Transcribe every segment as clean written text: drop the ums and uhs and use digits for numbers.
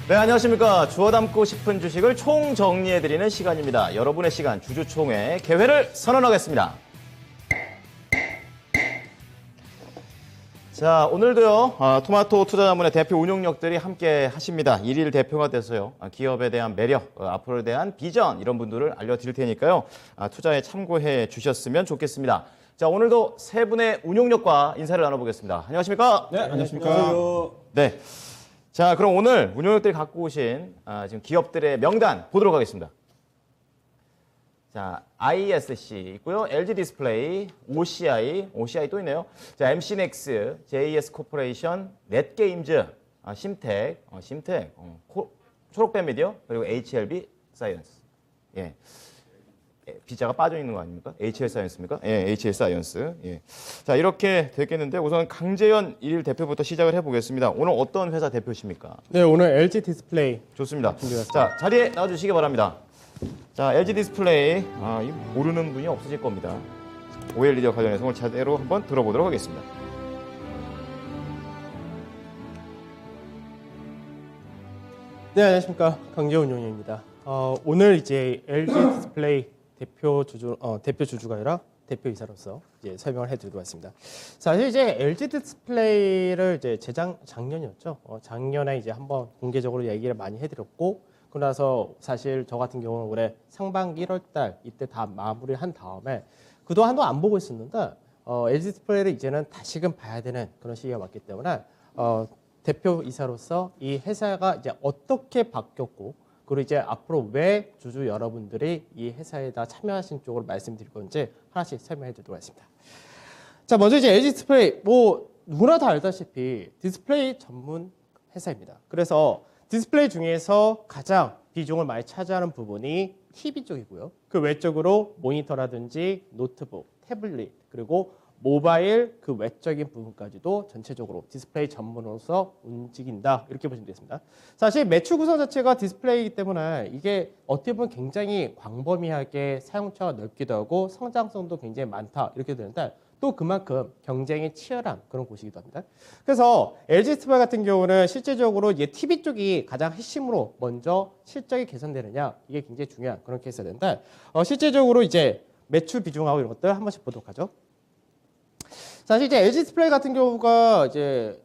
네, 안녕하십니까. 주워 담고 싶은 주식을 총정리해드리는 시간입니다. 여러분의 시간, 주주총회 개회를 선언하겠습니다. 자, 오늘도요, 토마토 투자자문의 대표 운용력들이 함께 하십니다. 일일 대표가 돼서요, 기업에 대한 매력, 앞으로에 대한 비전, 이런 분들을 알려드릴 테니까요, 투자에 참고해 주셨으면 좋겠습니다. 자, 오늘도 세 분의 운용력과 인사를 나눠보겠습니다. 안녕하십니까? 네, 안녕하십니까? 네. 자, 그럼 오늘 운용력들이 갖고 오신 지금 기업들의 명단 보도록 하겠습니다. 자, ISC 있고요. LG 디스플레이, OCI 또 있네요. 자, MC넥스, JS 코퍼레이션, 넷게임즈, 심텍, 초록뱀 미디어, 그리고 HLB 사이언스. 예. B자가 빠져 있는 거 아닙니까? HL 사이언스입니까? 예, HL 사이언스. 예. 자, 이렇게 됐겠는데 우선 강재현 일일 대표부터 시작을 해보겠습니다. 오늘 어떤 회사 대표십니까? 네, 오늘 LG 디스플레이. 좋습니다. 자, 자리에 나와주시기 바랍니다. 자, LG 디스플레이, 이 모르는 분이 없으실 겁니다. OLED와 관련해서 오늘 제대로 한번 들어보도록 하겠습니다. 네, 안녕하십니까? 강재훈 운용입니다. 오늘 이제 LG 디스플레이 대표 주주가 아니라 대표이사로서 이제 설명을 해드리도록 하겠습니다. 사실 이제 LG 디스플레이를 이제 작년이었죠. 작년에 이제 한번 공개적으로 얘기를 많이 해드렸고, 그러고 나서 사실 저 같은 경우는 올해 상반기 1월달 이때 다 마무리한 다음에 그동안도 안 보고 있었는데 LG 디스플레이를 이제는 다시금 봐야 되는 그런 시기가 왔기 때문에 대표이사로서 이 회사가 이제 어떻게 바뀌었고, 그리고 이제 앞으로 왜 주주 여러분들이 이 회사에다 참여하신 쪽으로 말씀드릴 건지 하나씩 설명해 드리도록 하겠습니다. 자, 먼저 이제 LG 디스플레이, 누구나 다 알다시피 디스플레이 전문 회사입니다. 그래서 디스플레이 중에서 가장 비중을 많이 차지하는 부분이 TV 쪽이고요. 그 외적으로 모니터라든지 노트북, 태블릿, 그리고 모바일 그 외적인 부분까지도 전체적으로 디스플레이 전문으로서 움직인다, 이렇게 보시면 되겠습니다. 사실 매출 구성 자체가 디스플레이이기 때문에 이게 어떻게 보면 굉장히 광범위하게 사용처가 넓기도 하고 성장성도 굉장히 많다, 이렇게 되는데 또 그만큼 경쟁이 치열한 그런 곳이기도 합니다. 그래서 LG 디스플레이 같은 경우는 실제적으로 이제 TV 쪽이 가장 핵심으로 먼저 실적이 개선되느냐, 이게 굉장히 중요한 그런 케이스가 되는데 실제적으로 이제 매출 비중하고 이런 것들 한 번씩 보도록 하죠. 사실 이제 LG 디스플레이 같은 경우가 이제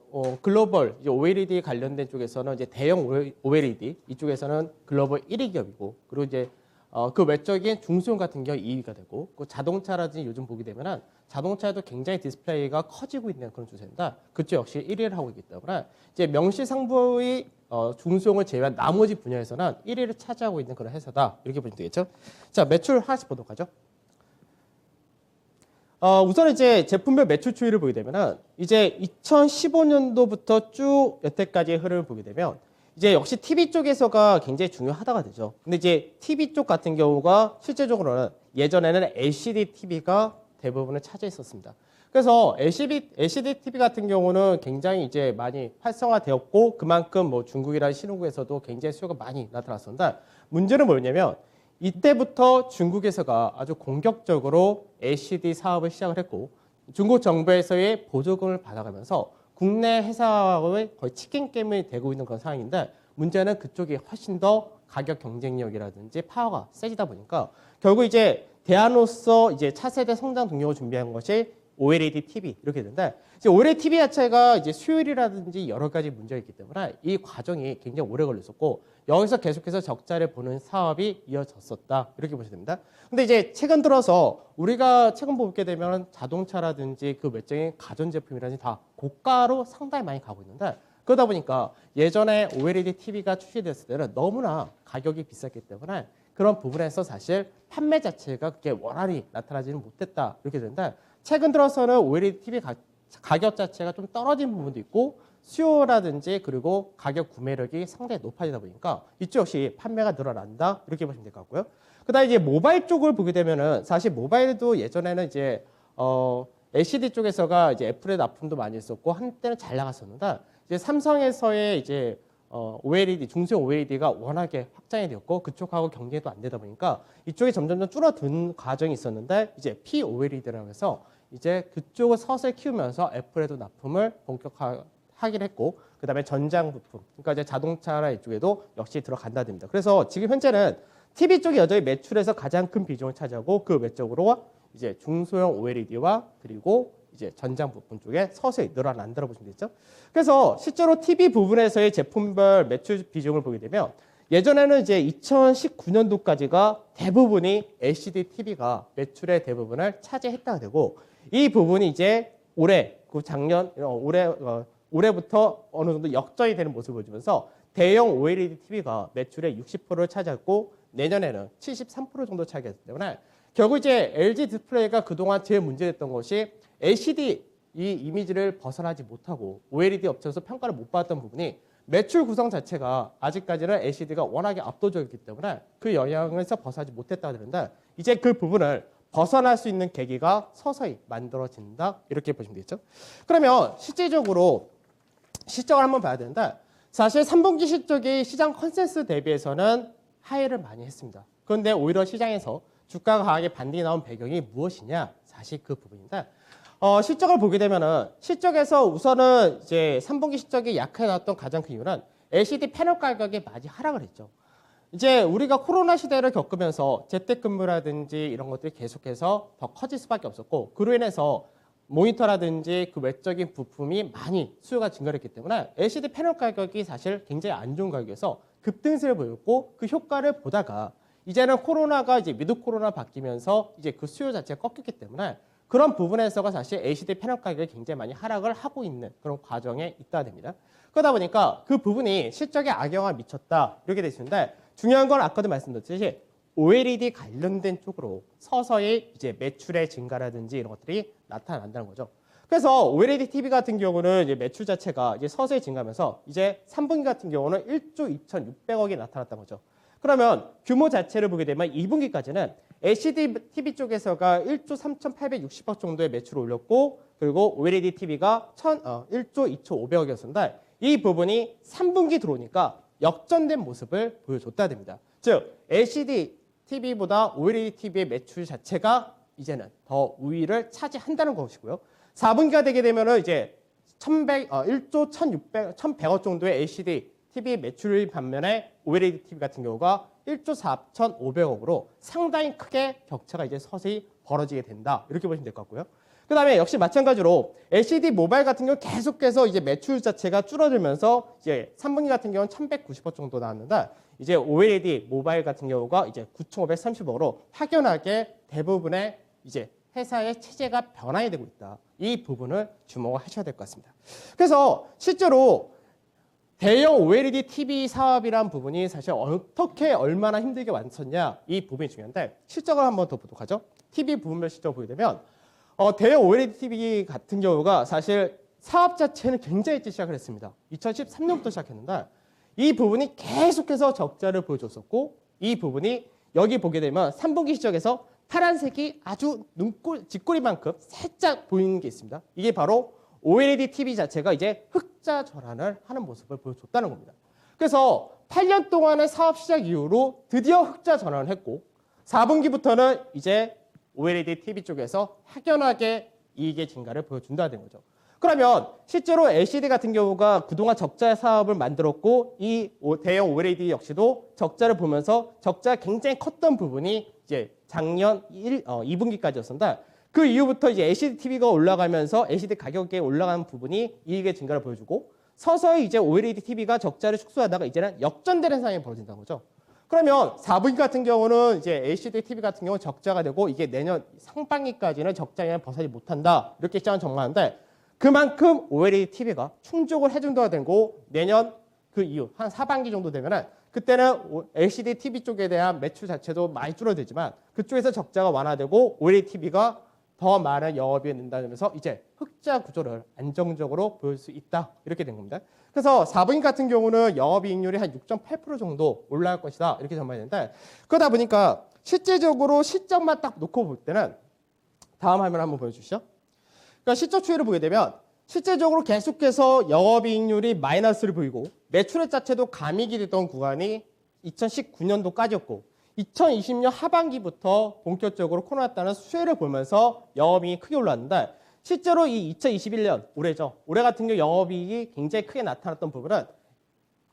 글로벌 이제 OLED 관련된 쪽에서는 이제 대형 OLED 이쪽에서는 글로벌 1위 기업이고, 그리고 이제 그 외적인 중소형 같은 경우 2위가 되고, 그 자동차라든지 요즘 보게 되면은 자동차에도 굉장히 디스플레이가 커지고 있는 그런 추세인데 그쪽 역시 1위를 하고 있기 때문에 이제 명시상부의 중소형을 제외한 나머지 분야에서는 1위를 차지하고 있는 그런 회사다, 이렇게 보시면 되겠죠. 자, 매출 하나씩 보도록 하죠. 우선 이제 제품별 매출 추이를 보게 되면은 이제 2015년도부터 쭉 여태까지의 흐름을 보게 되면 이제 역시 TV 쪽에서가 굉장히 중요하다가 되죠. 근데 이제 TV 쪽 같은 경우가 실제적으로는 예전에는 LCD TV가 대부분을 차지했었습니다. 그래서 LCD TV 같은 경우는 굉장히 이제 많이 활성화되었고, 그만큼 뭐 중국이나 신흥국에서도 굉장히 수요가 많이 나타났었는데 문제는 뭐냐면 이때부터 중국에서가 아주 공격적으로 LCD 사업을 시작을 했고, 중국 정부에서의 보조금을 받아가면서 국내 회사의 거의 치킨 게임이 되고 있는 그런 상황인데, 문제는 그쪽이 훨씬 더 가격 경쟁력이라든지 파워가 세지다 보니까 결국 이제 대안으로서 이제 차세대 성장 동력을 준비한 것이 OLED TV 이렇게 되는데, 이제 OLED TV 자체가 이제 수율이라든지 여러 가지 문제가 있기 때문에 이 과정이 굉장히 오래 걸렸었고, 여기서 계속해서 적자를 보는 사업이 이어졌었다, 이렇게 보시면 됩니다. 근데 이제 최근 들어서 우리가 최근 보게 되면 자동차라든지 그 외적인 가전제품이라든지 다 고가로 상당히 많이 가고 있는데, 그러다 보니까 예전에 OLED TV가 출시됐을 때는 너무나 가격이 비쌌기 때문에 그런 부분에서 사실 판매 자체가 그렇게 원활히 나타나지는 못했다, 이렇게 되는데, 최근 들어서는 OLED TV 가격 자체가 좀 떨어진 부분도 있고, 수요라든지 그리고 가격 구매력이 상당히 높아지다 보니까 이쪽 역시 판매가 늘어난다, 이렇게 보시면 될 것 같고요. 그다음에 이제 모바일 쪽을 보게 되면은 사실 모바일도 예전에는 이제 LCD 쪽에서가 이제 애플의 납품도 많이 했었고 한때는 잘 나갔었는데, 이제 삼성에서의 이제 OLED 중소형 OLED가 워낙에 확장이 되었고 그쪽하고 경쟁도 안 되다 보니까 이쪽이 점점 줄어든 과정이 있었는데, 이제 POLED라고 해서 이제 그쪽을 서서히 키우면서 애플에도 납품을 본격화하기 하긴 했고, 그다음에 전장 부품, 그러니까 이제 자동차나 이쪽에도 역시 들어간다 됩니다. 그래서 지금 현재는 TV 쪽이 여전히 매출에서 가장 큰 비중을 차지하고 그 외적으로 이제 중소형 OLED와 그리고 이제 전장 부품 쪽에 서서히 늘어난다고 보시면 되죠. 그래서 실제로 TV 부분에서의 제품별 매출 비중을 보게 되면 예전에는 이제 2019년도까지가 대부분이 LCD TV가 매출의 대부분을 차지했다가 되고 이 부분이 이제 올해 그 작년 올해부터 어느 정도 역전이 되는 모습을 보여주면서 대형 OLED TV가 매출의 60%를 차지했고 내년에는 73% 정도 차지했기 때문에 결국 이제 LG 디스플레이가 그동안 제일 문제됐던 것이 LCD 이 이미지를 벗어나지 못하고 OLED 업체에서 평가를 못 받았던 부분이 매출 구성 자체가 아직까지는 LCD가 워낙에 압도적이기 때문에 그 영향에서 벗어나지 못했다고 하는데 이제 그 부분을 벗어날 수 있는 계기가 서서히 만들어진다 이렇게 보시면 되겠죠. 그러면 실질적으로 실적을 한번 봐야 되는데 사실 3분기 실적이 시장 컨센서스 대비해서는 하회를 많이 했습니다. 그런데 오히려 시장에서 주가 강하게 반등이 나온 배경이 무엇이냐? 사실 그 부분인데 실적을 보게 되면은 실적에서 우선은 이제 3분기 실적이 약하게 나왔던 가장 큰 이유는 LCD 패널 가격이 많이 하락을 했죠. 이제 우리가 코로나 시대를 겪으면서 재택근무라든지 이런 것들이 계속해서 더 커질 수밖에 없었고 그로 인해서 모니터라든지 그 외적인 부품이 많이 수요가 증가했기 때문에 LCD 패널 가격이 사실 굉장히 안 좋은 가격에서 급등세를 보였고 그 효과를 보다가 이제는 코로나가 이제 미드 코로나 바뀌면서 이제 그 수요 자체가 꺾였기 때문에 그런 부분에서가 사실 LCD 패널 가격이 굉장히 많이 하락을 하고 있는 그런 과정에 있다 됩니다. 그러다 보니까 그 부분이 실적에 악영향을 미쳤다 이렇게 되어 있는데 중요한 건 아까도 말씀드렸듯이 OLED 관련된 쪽으로 서서히 이제 매출의 증가라든지 이런 것들이 나타난다는 거죠. 그래서 OLED TV 같은 경우는 이제 매출 자체가 이제 서서히 증가하면서 이제 3분기 같은 경우는 1조 2,600억이 나타났다는 거죠. 그러면 규모 자체를 보게 되면 2분기까지는 LCD TV 쪽에서가 1조 3,860억 정도의 매출을 올렸고 그리고 OLED TV가 1조 2,500억이었습니다. 이 부분이 3분기 들어오니까 역전된 모습을 보여줬다 됩니다. 즉 LCD TV보다 OLED TV의 매출 자체가 이제는 더 우위를 차지한다는 것이고요. 4분기가 되게 되면은 이제 1조 1,100억 정도의 LCD TV 매출 반면에 OLED TV 같은 경우가 1조 4,500억으로 상당히 크게 격차가 이제 서서히 벌어지게 된다. 이렇게 보시면 될 것 같고요. 그 다음에 역시 마찬가지로 LCD 모바일 같은 경우 계속해서 이제 매출 자체가 줄어들면서 이제 3분기 같은 경우는 1,190억 정도 나왔는데 이제 OLED 모바일 같은 경우가 이제 9,530억으로 확연하게 대부분의 이제 회사의 체제가 변화해 되고 있다. 이 부분을 주목을 하셔야 될 것 같습니다. 그래서 실제로 대형 OLED TV 사업이란 부분이 사실 어떻게 얼마나 힘들게 완성냐 이 부분이 중요한데 실적을 한번 더 보도록 하죠. TV 부분별 실적을 보게 되면 대형 OLED TV 같은 경우가 사실 사업 자체는 굉장히 일찍 시작을 했습니다. 2013년부터 시작했는데 이 부분이 계속해서 적자를 보여줬었고 이 부분이 여기 보게 되면 3분기 실적에서 파란색이 아주 쥐꼬리만큼 살짝 보이는 게 있습니다. 이게 바로 OLED TV 자체가 이제 흑자 전환을 하는 모습을 보여줬다는 겁니다. 그래서 8년 동안의 사업 시작 이후로 드디어 흑자 전환을 했고 4분기부터는 이제 OLED TV 쪽에서 확연하게 이익의 증가를 보여준다는 거죠. 그러면 실제로 LCD 같은 경우가 그동안 적자 사업을 만들었고 이 대형 OLED 역시도 적자를 보면서 적자가 굉장히 컸던 부분이 이제 작년 2분기까지였습니다. 그 이후부터 이제 LCD TV가 올라가면서 LCD 가격이 올라가는 부분이 이익의 증가를 보여주고 서서히 이제 OLED TV가 적자를 축소하다가 이제는 역전되는 상황이 벌어진다는 거죠. 그러면 4분기 같은 경우는 이제 LCD TV 같은 경우는 적자가 되고 이게 내년 상반기까지는 적자에 벗어나지 못한다. 이렇게 시장은 전망하는데 그만큼 OLED TV가 충족을 해준다고 되고 내년 그 이후 한 하반기 정도 되면은 그때는 LCD TV 쪽에 대한 매출 자체도 많이 줄어들지만 그쪽에서 적자가 완화되고 OLED TV가 더 많은 영업이익을 낸다면서 이제 흑자 구조를 안정적으로 보일 수 있다. 이렇게 된 겁니다. 그래서 4분기 같은 경우는 영업이익률이 한 6.8% 정도 올라갈 것이다. 이렇게 전망이 되는데 그러다 보니까 실제적으로 실적만 딱 놓고 볼 때는 다음 화면 한번 보여주시죠. 그러니까 실적 추이를 보게 되면 실제적으로 계속해서 영업이익률이 마이너스를 보이고 매출액 자체도 감익이 됐던 구간이 2019년도까지였고 2020년 하반기부터 본격적으로 코로나 따른 수혜를 보면서 영업이익이 크게 올랐는데 실제로 이 2021년 올해죠. 올해 같은 경우 영업이익이 굉장히 크게 나타났던 부분은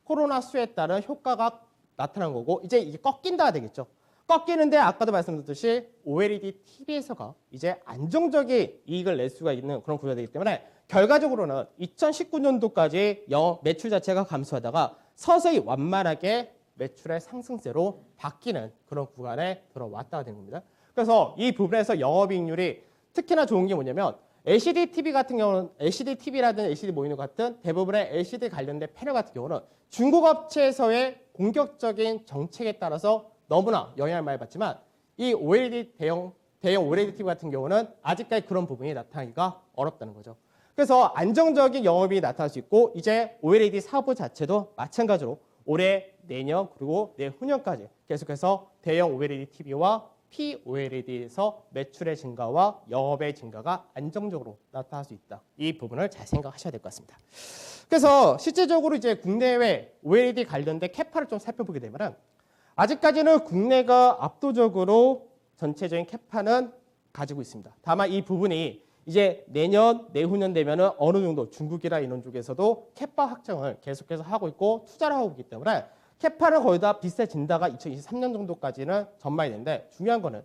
코로나 수에 따른 효과가 나타난 거고 이게 꺾인다가 되겠죠. 꺾이는데 아까도 말씀드렸듯이 OLED TV에서가 이제 안정적인 이익을 낼 수가 있는 그런 구조가 되기 때문에 결과적으로는 2019년도까지 영업 매출 자체가 감소하다가 서서히 완만하게 매출의 상승세로 바뀌는 그런 구간에 들어왔다가 되는 겁니다. 그래서 이 부분에서 영업이익률이 특히나 좋은 게 뭐냐면 LCD TV 같은 경우는 LCD TV라든 LCD 모니터 같은 대부분의 LCD 관련된 패널 같은 경우는 중국 업체에서의 공격적인 정책에 따라서 너무나 영향을 많이 받지만 이 OLED 대형 OLED TV 같은 경우는 아직까지 그런 부분이 나타나기가 어렵다는 거죠. 그래서 안정적인 영업이 나타날 수 있고 이제 OLED 사업 자체도 마찬가지로 올해, 내년 그리고 내후년까지 계속해서 대형 OLED TV와 POLED에서 매출의 증가와 영업의 증가가 안정적으로 나타날 수 있다. 이 부분을 잘 생각하셔야 될 것 같습니다. 그래서 실제적으로 이제 국내외 OLED 관련된 캐파를 좀 살펴보게 되면 아직까지는 국내가 압도적으로 전체적인 캐파는 가지고 있습니다. 다만 이 부분이 이제 내년, 내후년 되면은 어느 정도 중국이나 이런 쪽에서도 캐파 확장을 계속해서 하고 있고 투자를 하고 있기 때문에 캐파는 거의 다 비슷해진다가 2023년 정도까지는 전망이 되는데 중요한 거는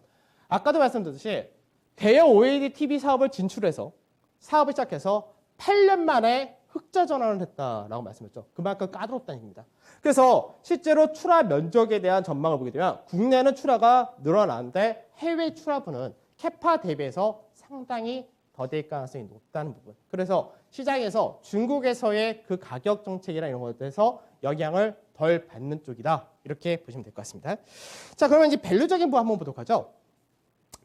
아까도 말씀드렸듯이 대형 OLED TV 사업을 진출해서 사업을 시작해서 8년 만에 흑자 전환을 했다라고 말씀했죠. 그만큼 까다롭다는 얘기입니다. 그래서 실제로 출하 면적에 대한 전망을 보게 되면 국내는 출하가 늘어나는데 해외 출하분은 캐파 대비해서 상당히 더딜 가능성이 높다는 부분. 그래서 시장에서 중국에서의 그 가격 정책이나 이런 것에서 영향을 덜 받는 쪽이다. 이렇게 보시면 될 것 같습니다. 자, 그러면 이제 밸류적인 부분 한번 보도록 하죠.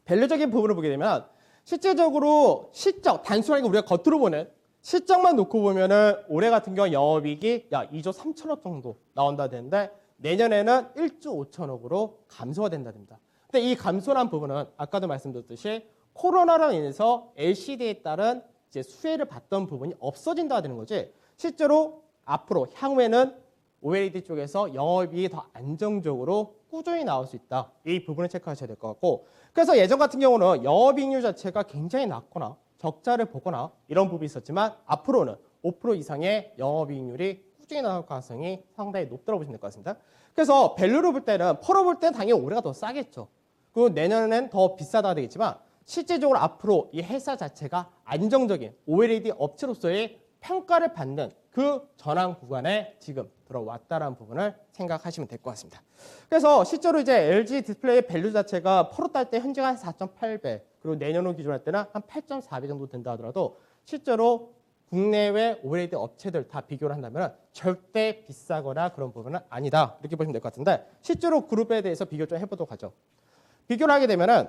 밸류적인 부분을 보게 되면 실제적으로 실적, 단순하게 우리가 겉으로 보는 실적만 놓고 보면은 올해 같은 경우 영업이익이 2조 3천억 정도 나온다 되는데 내년에는 1조 5천억으로 감소가 된다 됩니다. 근데 이 감소란 부분은 아까도 말씀드렸듯이 코로나로 인해서 LCD에 따른 이제 수혜를 받던 부분이 없어진다 되는 거지. 실제로 앞으로 향후에는 OLED 쪽에서 영업이익이 더 안정적으로 꾸준히 나올 수 있다. 이 부분을 체크하셔야 될 것 같고. 그래서 예전 같은 경우는 영업이익률 자체가 굉장히 낮거나 적자를 보거나 이런 부분이 있었지만 앞으로는 5% 이상의 영업이익률이 꾸준히 나올 가능성이 상당히 높다고 보시면 될 것 같습니다. 그래서 밸류로 볼 때는 펄어 볼 때는 당연히 올해가 더 싸겠죠. 그리고 내년엔 더 비싸다 되겠지만 실제적으로 앞으로 이 회사 자체가 안정적인 OLED 업체로서의 평가를 받는 그 전환 구간에 지금 들어왔다는 부분을 생각하시면 될 것 같습니다. 그래서 실제로 이제 LG 디스플레이 밸류 자체가 펄어 딸 때 현재가 한 4.8배 그리고 내년으로 기준할 때는 한 8.4배 정도 된다 하더라도 실제로 국내외 OLED 업체들 다 비교를 한다면 절대 비싸거나 그런 부분은 아니다. 이렇게 보시면 될 것 같은데 실제로 그룹에 대해서 비교 좀 해보도록 하죠. 비교를 하게 되면은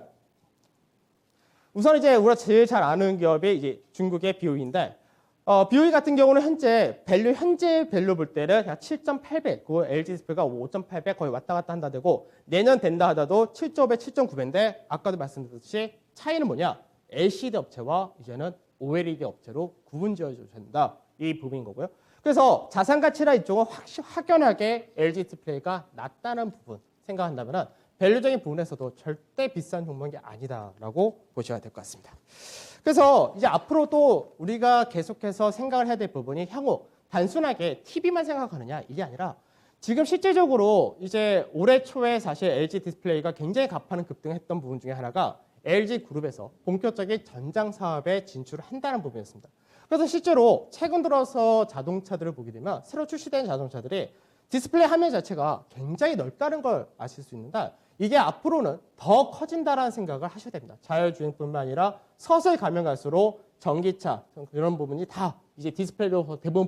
우선 이제 우리가 제일 잘 아는 기업이 이제 중국의 BOE인데 BOE 같은 경우는 현재 밸류 볼 때는 약 7.8배, 그 LG 디스플레이가 5.8배 거의 왔다 갔다 한다 되고 내년 된다 하더라도 7.5배, 7.9배인데 아까도 말씀드렸듯이 차이는 뭐냐? LCD 업체와 이제는 OLED 업체로 구분 지어줘야 된다. 이 부분인 거고요. 그래서 자산 가치나 이쪽은 확연하게 LG 디스플레이가 낮다는 부분 생각한다면은 밸류적인 부분에서도 절대 비싼 종목이 아니다라고 보셔야 될 것 같습니다. 그래서 이제 앞으로 또 우리가 계속해서 생각을 해야 될 부분이 향후 단순하게 TV만 생각하느냐 이게 아니라 지금 실제적으로 이제 올해 초에 사실 LG 디스플레이가 굉장히 가파른 급등했던 부분 중에 하나가 LG 그룹에서 본격적인 전장 사업에 진출을 한다는 부분이었습니다. 그래서 실제로 최근 들어서 자동차들을 보게 되면 새로 출시된 자동차들이 디스플레이 화면 자체가 굉장히 넓다는 걸 아실 수 있는데 이게 앞으로는 더 커진다라는 생각을 하셔야 됩니다. 자율주행뿐만 아니라 서서히 가면 갈수록 전기차 이런 부분이 다 이제 디스플레이로 대부분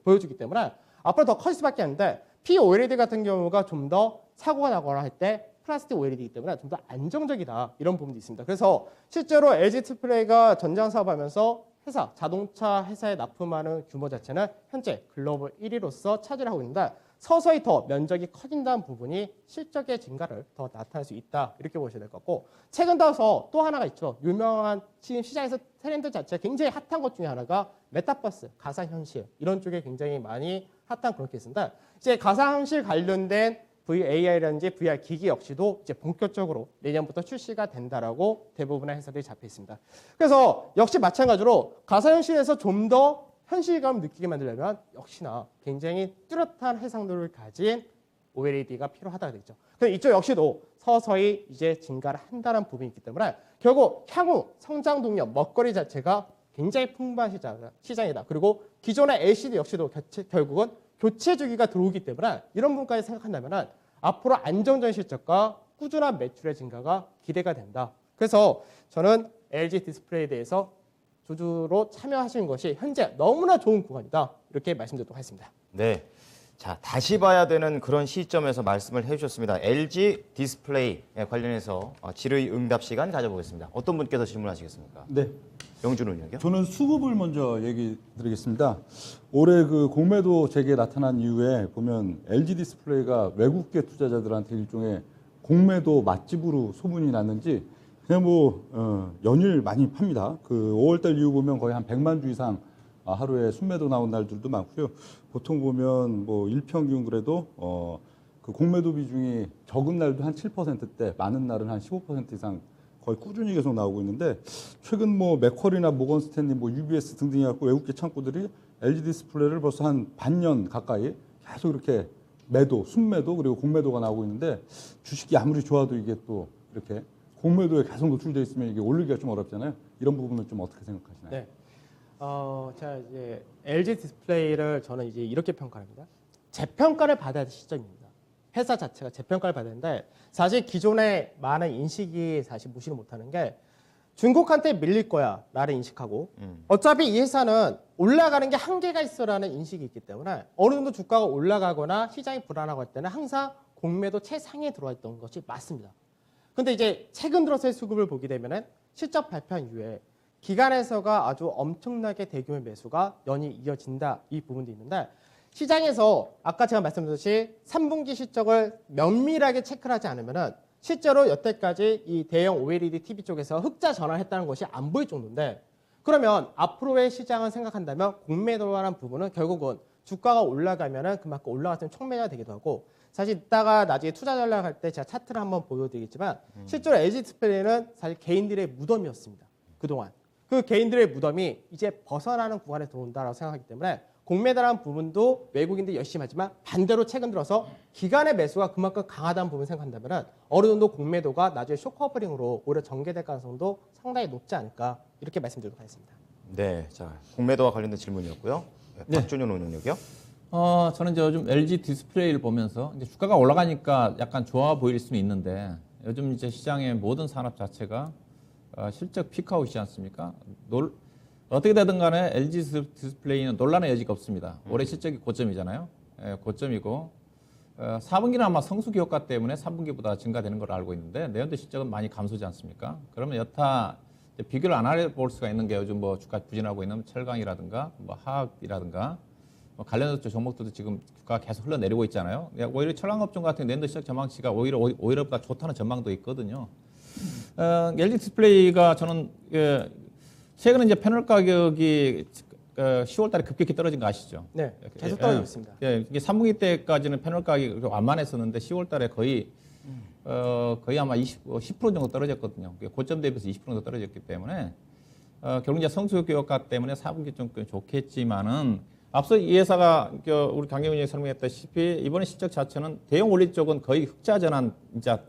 보여주기 때문에 앞으로 더 커질 수밖에 없는데 POLED 같은 경우가 좀 더 사고가 나거나 할 때 플라스틱 OLED이기 때문에 좀 더 안정적이다 이런 부분도 있습니다. 그래서 실제로 LG 디스플레이가 전장 사업하면서 자동차 회사에 납품하는 규모 자체는 현재 글로벌 1위로서 차지하고 있는데 서서히 더 면적이 커진다는 부분이 실적의 증가를 더 나타낼 수 있다 이렇게 보셔야 될 것 같고 최근 들어서 또 하나가 있죠. 유명한 지금 시장에서 트렌드 자체가 굉장히 핫한 것 중에 하나가 메타버스, 가상현실 이런 쪽에 굉장히 많이 핫한 그런 케이스인데 이제 가상현실 관련된 VAR이라든지 VR 기기 역시도 이제 본격적으로 내년부터 출시가 된다라고 대부분의 회사들이 잡혀 있습니다. 그래서 역시 마찬가지로 가상현실에서 좀 더 현실감을 느끼게 만들려면 역시나 굉장히 뚜렷한 해상도를 가진 OLED가 필요하다고 되죠. 그래서 이쪽 역시도 서서히 이제 증가를 한다는 부분이 있기 때문에 결국 향후 성장 동력, 먹거리 자체가 굉장히 풍부한 시장이다. 그리고 기존의 LCD 역시도 결국은 교체 주기가 들어오기 때문에 이런 부분까지 생각한다면 앞으로 안정적인 실적과 꾸준한 매출의 증가가 기대가 된다. 그래서 저는 LG 디스플레이에 대해서 주주로 참여하시는 것이 현재 너무나 좋은 구간이다. 이렇게 말씀드리도록 하겠습니다. 네. 자, 다시 봐야 되는 그런 시점에서 말씀을 해주셨습니다. LG 디스플레이에 관련해서 질의 응답 시간 가져보겠습니다. 어떤 분께서 질문하시겠습니까? 네. 영준 의원이요. 저는 수급을 먼저 얘기 드리겠습니다. 올해 그 공매도 재개 나타난 이후에 보면 LG 디스플레이가 외국계 투자자들한테 일종의 공매도 맛집으로 소문이 났는지 그냥 연일 많이 팝니다. 그 5월달 이후 보면 거의 한 100만 주 이상 하루에 순매도 나온 날들도 많고요. 보통 보면 일평균 그래도 그 공매도 비중이 적은 날도 한 7%대, 많은 날은 한 15% 이상 거의 꾸준히 계속 나오고 있는데 최근 맥쿼리나 모건 스탠리, UBS 등등이 갖고 외국계 창구들이 LG 디스플레이를 벌써 한 반년 가까이 계속 이렇게 매도, 순매도 그리고 공매도가 나오고 있는데 주식이 아무리 좋아도 이게 또 이렇게 공매도에 계속 노출되어 있으면 이게 올리기가 좀 어렵잖아요. 이런 부분은 좀 어떻게 생각하시나요? 네. 자, 이제 LG 디스플레이를 저는 이제 이렇게 평가합니다. 재평가를 받아야 될 시점입니다. 회사 자체가 재평가를 받아야 되는데 사실 기존의 많은 인식이 사실 무시를 못하는 게 중국한테 밀릴 거야 라는 인식하고 어차피 이 회사는 올라가는 게 한계가 있어라는 인식이 있기 때문에 어느 정도 주가가 올라가거나 시장이 불안하고 할 때는 항상 공매도 최상위에 들어와 있던 것이 맞습니다. 근데 이제 최근 들어서의 수급을 보게 되면은 실적 발표한 이후에 기관에서가 아주 엄청나게 대규모 매수가 연이 이어진다 이 부분도 있는데 시장에서 아까 제가 말씀드렸듯이 3분기 실적을 면밀하게 체크를 하지 않으면은 실제로 여태까지 이 대형 OLED TV 쪽에서 흑자 전환했다는 것이 안 보일 정도인데 그러면 앞으로의 시장을 생각한다면 공매도라는 부분은 결국은 주가가 올라가면은 그만큼 올라갔으면 총매가 되기도 하고 사실 이따가 나중에 투자 전략할 때 제가 차트를 한번 보여드리겠지만 실제로 LG 디스플레이는 사실 개인들의 무덤이었습니다. 그동안. 그 개인들의 무덤이 이제 벗어나는 구간에 들어온다고 생각하기 때문에 공매도라는 부분도 외국인들이 열심히 하지만 반대로 최근 들어서 기관의 매수가 그만큼 강하다는 부분을 생각한다면 어느 정도 공매도가 나중에 쇼커버링으로 오히려 전개될 가능성도 상당히 높지 않을까 이렇게 말씀드리도록 하겠습니다. 네, 자 공매도와 관련된 질문이었고요. 네. 박준현 의원님요. 저는 이제 요즘 LG 디스플레이를 보면서 이제 주가가 올라가니까 약간 좋아 보일 수는 있는데 요즘 이제 시장의 모든 산업 자체가 실적 피크아웃이지 않습니까? 어떻게 되든 간에 LG 디스플레이는 논란의 여지가 없습니다. 올해 실적이 고점이잖아요. 고점이고 4분기는 아마 성수기 효과 때문에 3분기보다 증가되는 걸 알고 있는데 내년도 실적은 많이 감소지 않습니까? 그러면 여타 비교를 안 해볼 수가 있는 게 요즘 주가 부진하고 있는 철강이라든가 화학이라든가 관련된 종목들도 지금 주가가 계속 흘러내리고 있잖아요. 오히려 철강업종 같은 내년도 실적 전망치가 오히려보다 좋다는 전망도 있거든요. LG 디스플레이가 저는 최근에 이제 패널 가격이 10월달에 급격히 떨어진 거 아시죠? 네, 계속 떨어지고 있습니다. 이게 3분기 때까지는 패널 가격이 완만했었는데 10월달에 거의 아마 10% 정도 떨어졌거든요. 고점 대비해서 20% 정도 떨어졌기 때문에 결국 이제 성수기 효과 때문에 4분기 좀 좋겠지만은 앞서 이 회사가 우리 강경훈이 설명했다시피 이번에 실적 자체는 대형 OLED 쪽은 거의 흑자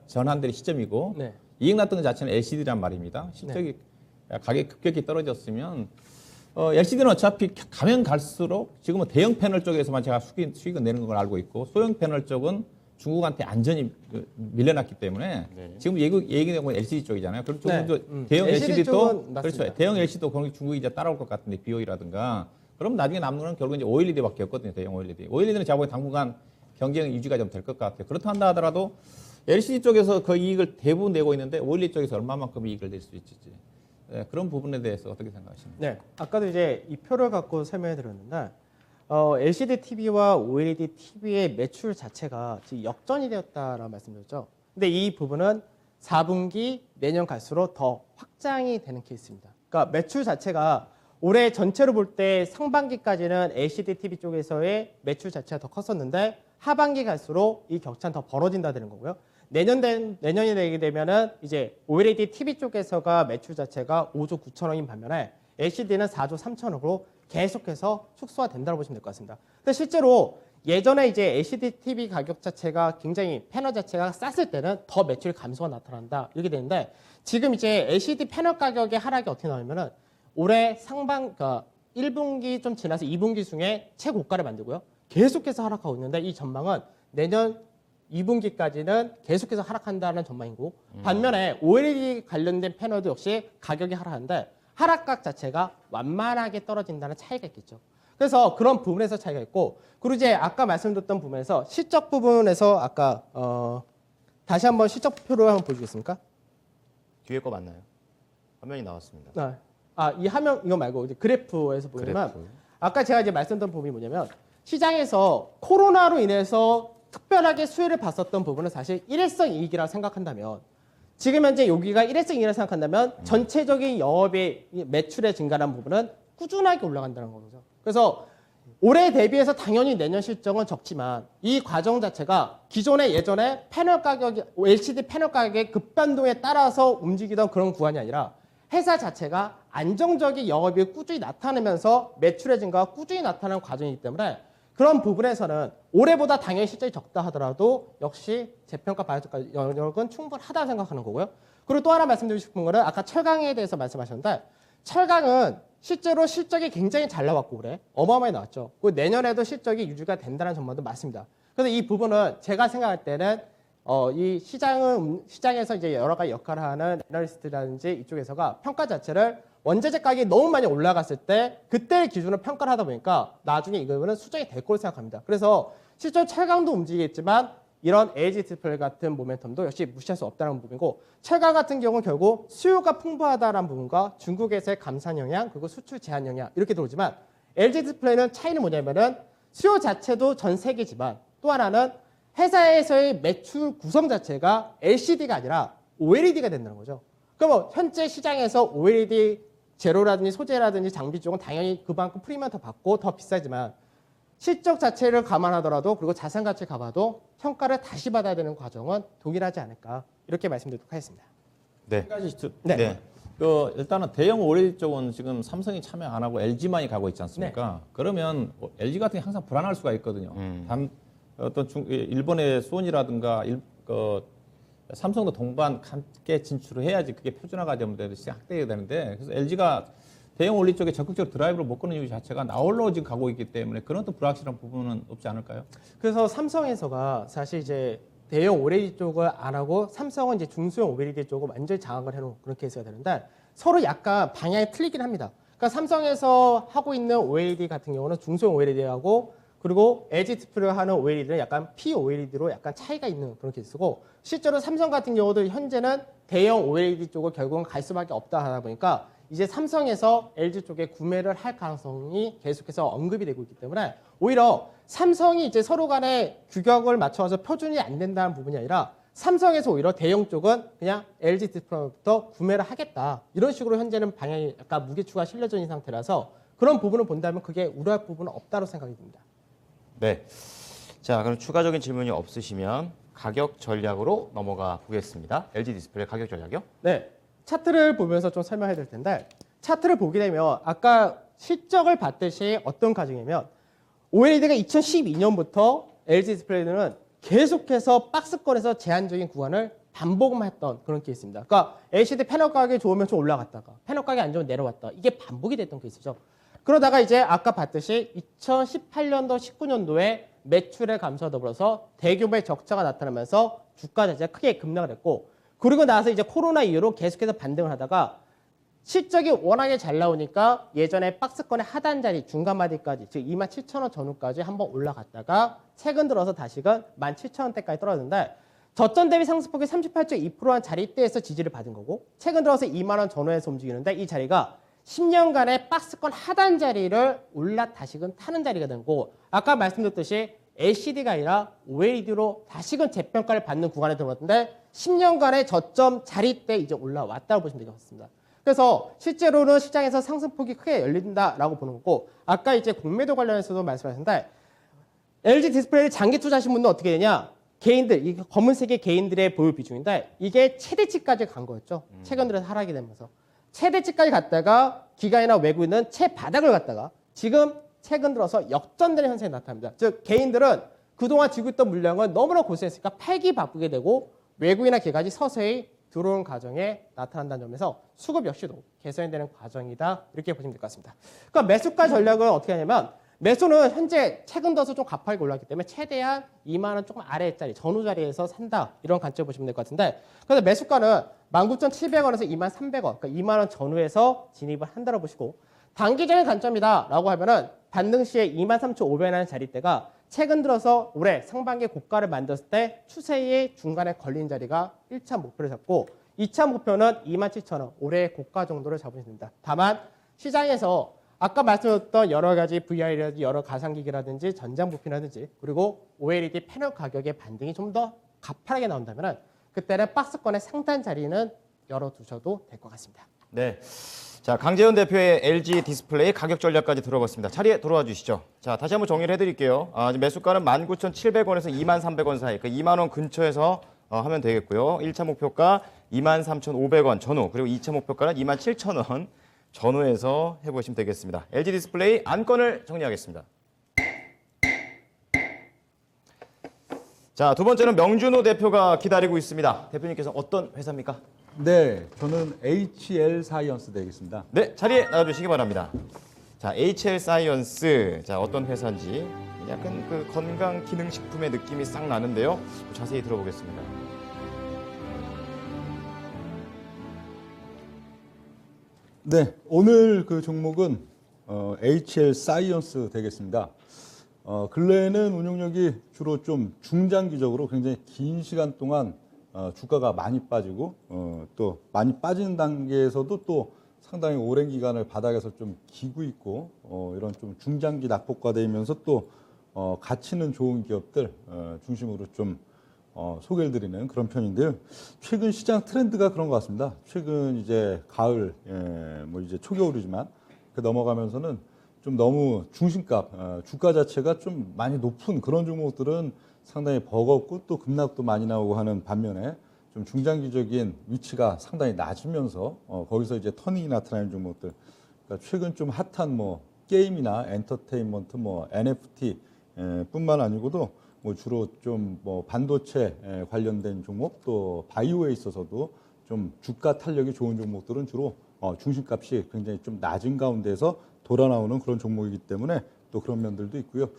전환들이 시점이고 네. 이익 났던 것 자체는 LCD란 말입니다. 실적이 가격이 급격히 떨어졌으면 LCD는 어차피 가면 갈수록 지금은 대형 패널 쪽에서만 제가 수익을 내는 걸 알고 있고 소형 패널 쪽은 중국한테 안전히 밀려났기 때문에 지금 얘기되는 건 LCD 쪽이잖아요. 그럼 중국도 대형 LCD도 그렇죠. 대형 LCD도 중국이 이제 따라올 것 같은데 BOE라든가 그럼 나중에 남는 건 결국 이제 OLED밖에 없거든요. 대형 OLED. OLED는 제가 보기엔 당분간 경쟁 유지가 좀 될 것 같아요. 그렇다 한다 하더라도 LCD 쪽에서 그 이익을 대부분 내고 있는데 OLED 쪽에서 얼마만큼 이익을 낼 수 있을지 그런 부분에 대해서 어떻게 생각하십니까? 네, 아까도 이제 이 표를 갖고 설명해 드렸는데 LCD TV와 OLED TV의 매출 자체가 지금 역전이 되었다라는 말씀드렸죠. 근데 이 부분은 4분기 내년 갈수록 더 확장이 되는 케이스입니다. 그러니까 매출 자체가 올해 전체로 볼 때 상반기까지는 LCD TV 쪽에서의 매출 자체가 더 컸었는데 하반기 갈수록 이 격차는 더 벌어진다는 거고요. 내년이 되게 되면은 이제 OLED TV 쪽에서가 매출 자체가 5조 9천억인 반면에 LCD는 4조 3천억으로 계속해서 축소가 된다고 보시면 될 것 같습니다. 근데 실제로 예전에 이제 LCD TV 가격 자체가 굉장히 패널 자체가 쌌을 때는 더 매출 감소가 나타난다 이렇게 되는데 지금 이제 LCD 패널 가격의 하락이 어떻게 나오냐면은 올해 그러니까 1분기 좀 지나서 2분기 중에 최고가를 만들고요. 계속해서 하락하고 있는데 이 전망은 내년 2분기까지는 계속해서 하락한다는 전망이고 반면에 OLED 관련된 패널도 역시 가격이 하락하는데 하락각 자체가 완만하게 떨어진다는 차이가 있겠죠. 그래서 그런 부분에서 차이가 있고 그리고 이제 아까 말씀드렸던 부분에서 실적 부분에서 아까 다시 한번 실적표를 한번 보여주겠습니까? 뒤에 거 맞나요? 화면이 나왔습니다. 이 화면 이거 말고 이제 그래프에서 보면 그래프. 아까 제가 이제 말씀드린 부분이 뭐냐면 시장에서 코로나로 인해서 특별하게 수혜를 봤었던 부분은 사실 일회성 이익이라고 생각한다면 지금 현재 여기가 일회성 이익이라고 생각한다면 전체적인 영업의 매출의 증가라는 부분은 꾸준하게 올라간다는 거죠. 그래서 올해 대비해서 당연히 내년 실적은 적지만 이 과정 자체가 기존의 예전에 패널 가격이 LCD 패널 가격의 급변동에 따라서 움직이던 그런 구간이 아니라 회사 자체가 안정적인 영업이익을 꾸준히 나타내면서 매출의 증가가 꾸준히 나타나는 과정이기 때문에 그런 부분에서는 올해보다 당연히 실적이 적다 하더라도 역시 재평가 받을 영역은 충분하다고 생각하는 거고요. 그리고 또 하나 말씀드리고 싶은 거는 아까 철강에 대해서 말씀하셨는데 철강은 실제로 실적이 굉장히 잘 나왔고 올해 어마어마하게 나왔죠. 그리고 내년에도 실적이 유지가 된다는 전망도 맞습니다. 그래서 이 부분은 제가 생각할 때는 이 시장에서 이제 여러 가지 역할을 하는 애널리스트라든지 이쪽에서가 평가 자체를 원자재 가격이 너무 많이 올라갔을 때 그때를 기준으로 평가를 하다 보니까 나중에 이거는 수정이 될 거로 생각합니다. 그래서 실제로 철강도 움직이겠지만 이런 LG 디스플레이 같은 모멘텀도 역시 무시할 수 없다는 부분이고 철강 같은 경우는 결국 수요가 풍부하다는 부분과 중국에서의 감산 영향 그리고 수출 제한 영향 이렇게 들어오지만 LG 디스플레이는 차이는 뭐냐면은 수요 자체도 전 세계지만 또 하나는 회사에서의 매출 구성 자체가 LCD가 아니라 OLED가 된다는 거죠. 그럼 현재 시장에서 OLED 재료라든지 소재라든지 장비 쪽은 당연히 그만큼 프리미엄 더 받고 더 비싸지만 실적 자체를 감안하더라도 그리고 자산 가치를 감안도 평가를 다시 받아야 되는 과정은 동일하지 않을까 이렇게 말씀드리도록 하겠습니다. 네. 한 가지 네. 일단은 대형 OLED 쪽은 지금 삼성이 참여 안 하고 LG만이 가고 있지 않습니까? 그러면 LG 같은 게 항상 불안할 수가 있거든요. 일본의 수온이라든가 삼성도 동반 함께 진출을 해야지 그게 표준화가 되면 확대가 되는데 그래서 LG가 대형 OLED 쪽에 적극적으로 드라이브를 못 거는 이유 자체가 나홀로 지금 가고 있기 때문에 그런 또 불확실한 부분은 없지 않을까요? 그래서 삼성에서가 사실 이제 대형 OLED 쪽을 안 하고 삼성은 이제 중소형 OLED 쪽을 완전히 장악을 해놓은 그런 케이스가 되는데 서로 약간 방향이 틀리긴 합니다. 그러니까 삼성에서 하고 있는 OLED 같은 경우는 중소형 OLED하고 그리고 LG 디스플레이가 하는 OLED는 약간 P-OLED로 약간 차이가 있는 그런 케이스고 실제로 삼성 같은 경우도 현재는 대형 OLED 쪽을 결국은 갈 수밖에 없다 하다 보니까 이제 삼성에서 LG 쪽에 구매를 할 가능성이 계속해서 언급이 되고 있기 때문에 오히려 삼성이 이제 서로 간에 규격을 맞춰서 표준이 안 된다는 부분이 아니라 삼성에서 오히려 대형 쪽은 그냥 LG 디스플레이부터 구매를 하겠다 이런 식으로 현재는 방향이 약간 무게추가 실려져 있는 상태라서 그런 부분을 본다면 그게 우려할 부분은 없다고 생각이 듭니다. 네. 자, 그럼 추가적인 질문이 없으시면 가격 전략으로 넘어가 보겠습니다. LG 디스플레이 가격 전략이요? 네. 차트를 보면서 좀 설명해야 될 텐데 차트를 보게 되면 아까 실적을 봤듯이 어떤 과정이냐면 OLED가 2012년부터 LG 디스플레이는 계속해서 박스권에서 제한적인 구간을 반복만 했던 그런 케이스입니다. 그러니까 LCD 패널 가격이 좋으면 좀 올라갔다가 패널 가격이 안 좋으면 내려왔다. 이게 반복이 됐던 케이스죠. 그러다가 이제 아까 봤듯이 2018년도, 19년도에 매출의 감소와 더불어서 대규모의 적자가 나타나면서 주가 자체가 크게 급락을 했고 그리고 나서 이제 코로나 이후로 계속해서 반등을 하다가 실적이 워낙에 잘 나오니까 예전에 박스권의 하단 자리 중간 마디까지 즉 27,000원 전후까지 한번 올라갔다가 최근 들어서 다시금 17,000원대까지 떨어졌는데 저점 대비 상승폭이 38.2%한 자리대에서 지지를 받은 거고 최근 들어서 2만 원 전후에서 움직이는데 이 자리가 10년간의 박스권 하단 자리를 다시금 타는 자리가 된 거고 아까 말씀드렸듯이 LCD가 아니라 OLED로 다시금 재평가를 받는 구간에 들어왔는데 10년간의 저점 자리대 이제 올라왔다고 보시면 되겠습니다. 그래서 실제로는 시장에서 상승폭이 크게 열린다라고 보는 거고 아까 이제 공매도 관련해서도 말씀하셨는데 LG 디스플레이를 장기 투자하신 분은 어떻게 되냐? 개인들, 이 검은색의 개인들의 보유 비중인데 이게 최대치까지 간 거였죠. 최근 들어 하락이 되면서. 최대치까지 갔다가 기관이나 외국인은 최바닥을 갔다가 지금 최근 들어서 역전되는 현상이 나타납니다. 즉 개인들은 그동안 쥐고 있던 물량을 너무나 고생했으니까 팔기 바쁘게 되고 외국인이나 기관이 서서히 들어오는 과정에 나타난다는 점에서 수급 역시도 개선이 되는 과정이다. 이렇게 보시면 될 것 같습니다. 그러니까 매수가 전략을 어떻게 하냐면 매수는 현재 최근 들어서 좀 가파르게 올랐기 때문에 최대한 2만 원 조금 아래짜리 전후 자리에서 산다. 이런 관점 보시면 될 것 같은데 그래서 매수가는 19,700원에서 23,300원, 그러니까 2만 원 전후에서 진입을 한다고 보시고 단기적인 관점이다라고 하면은 반등 시에 23,500원이라는 자리대가 최근 들어서 올해 상반기 고가를 만들었을 때 추세의 중간에 걸린 자리가 1차 목표를 잡고 2차 목표는 27,000원, 올해 고가 정도를 잡으시면 됩니다. 다만 시장에서 아까 말씀드렸던 여러 가지 VR이라든지 여러 가상기기라든지 전장 부품이라든지 그리고 OLED 패널 가격의 반등이 좀 더 가파르게 나온다면 그때는 박스권의 상단 자리는 열어두셔도 될 것 같습니다. 네. 자, 강재현 대표의 LG 디스플레이 가격 전략까지 들어봤습니다. 자리에 들어와 주시죠. 자, 다시 한번 정리를 해드릴게요. 매수가는 19,700원에서 23,300원 사이, 그 2만 원 근처에서 하면 되겠고요. 1차 목표가 23,500원 전후, 그리고 2차 목표가는 27,000원 전후에서 해보시면 되겠습니다. LG 디스플레이 안건을 정리하겠습니다. 자, 두 번째는 명준호 대표가 기다리고 있습니다. 대표님께서 어떤 회사입니까? 네, 저는 HL 사이언스 되겠습니다. 네, 자리에 나와주시기 바랍니다. 자, HL 사이언스. 자, 어떤 회사인지 약간 그 건강 기능식품의 느낌이 싹 나는데요. 자세히 들어보겠습니다. 네, 오늘 그 종목은 HL 사이언스 되겠습니다. 근래에는 운용력이 주로 좀 중장기적으로 굉장히 긴 시간 동안 주가가 많이 빠지고 또 많이 빠지는 단계에서도 또 상당히 오랜 기간을 바닥에서 좀 기고 있고 이런 좀 중장기 낙폭과되면서 또 가치는 좋은 기업들 중심으로 좀 소개를 드리는 그런 편인데요. 최근 시장 트렌드가 그런 것 같습니다. 최근 이제 가을, 뭐 이제 초겨울이지만 그 넘어가면서는 좀 너무 중심값, 주가 자체가 좀 많이 높은 그런 종목들은 상당히 버겁고 또 급락도 많이 나오고 하는 반면에 좀 중장기적인 위치가 상당히 낮으면서 거기서 이제 터닝이 나타나는 종목들. 그러니까 최근 좀 핫한 뭐 게임이나 엔터테인먼트, 뭐 NFT 뿐만 아니고도 뭐 주로 좀 뭐 반도체 관련된 종목 또 바이오에 있어서도 좀 주가 탄력이 좋은 종목들은 주로 중심값이 굉장히 좀 낮은 가운데서 돌아 나오는 그런 종목이기 때문에 또 그런 면들도 있고요.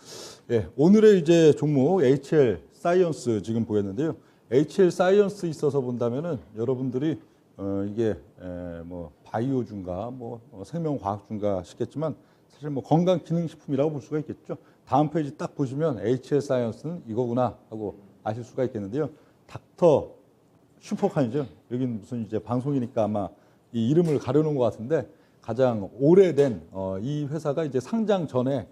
예, 오늘의 이제 종목 HL 사이언스 지금 보였는데요. HL 사이언스 있어서 본다면은 여러분들이 이게 뭐 바이오준가 뭐 생명과학준가 싶겠지만 사실 뭐 건강기능식품이라고 볼 수가 있겠죠. 다음 페이지 딱 보시면 HL 사이언스는 이거구나 하고 아실 수가 있겠는데요. 닥터 슈퍼칸이죠. 여긴 무슨 이제 방송이니까 아마 이 이름을 가려놓은 것 같은데 가장 오래된 이 회사가 이제 상장 전에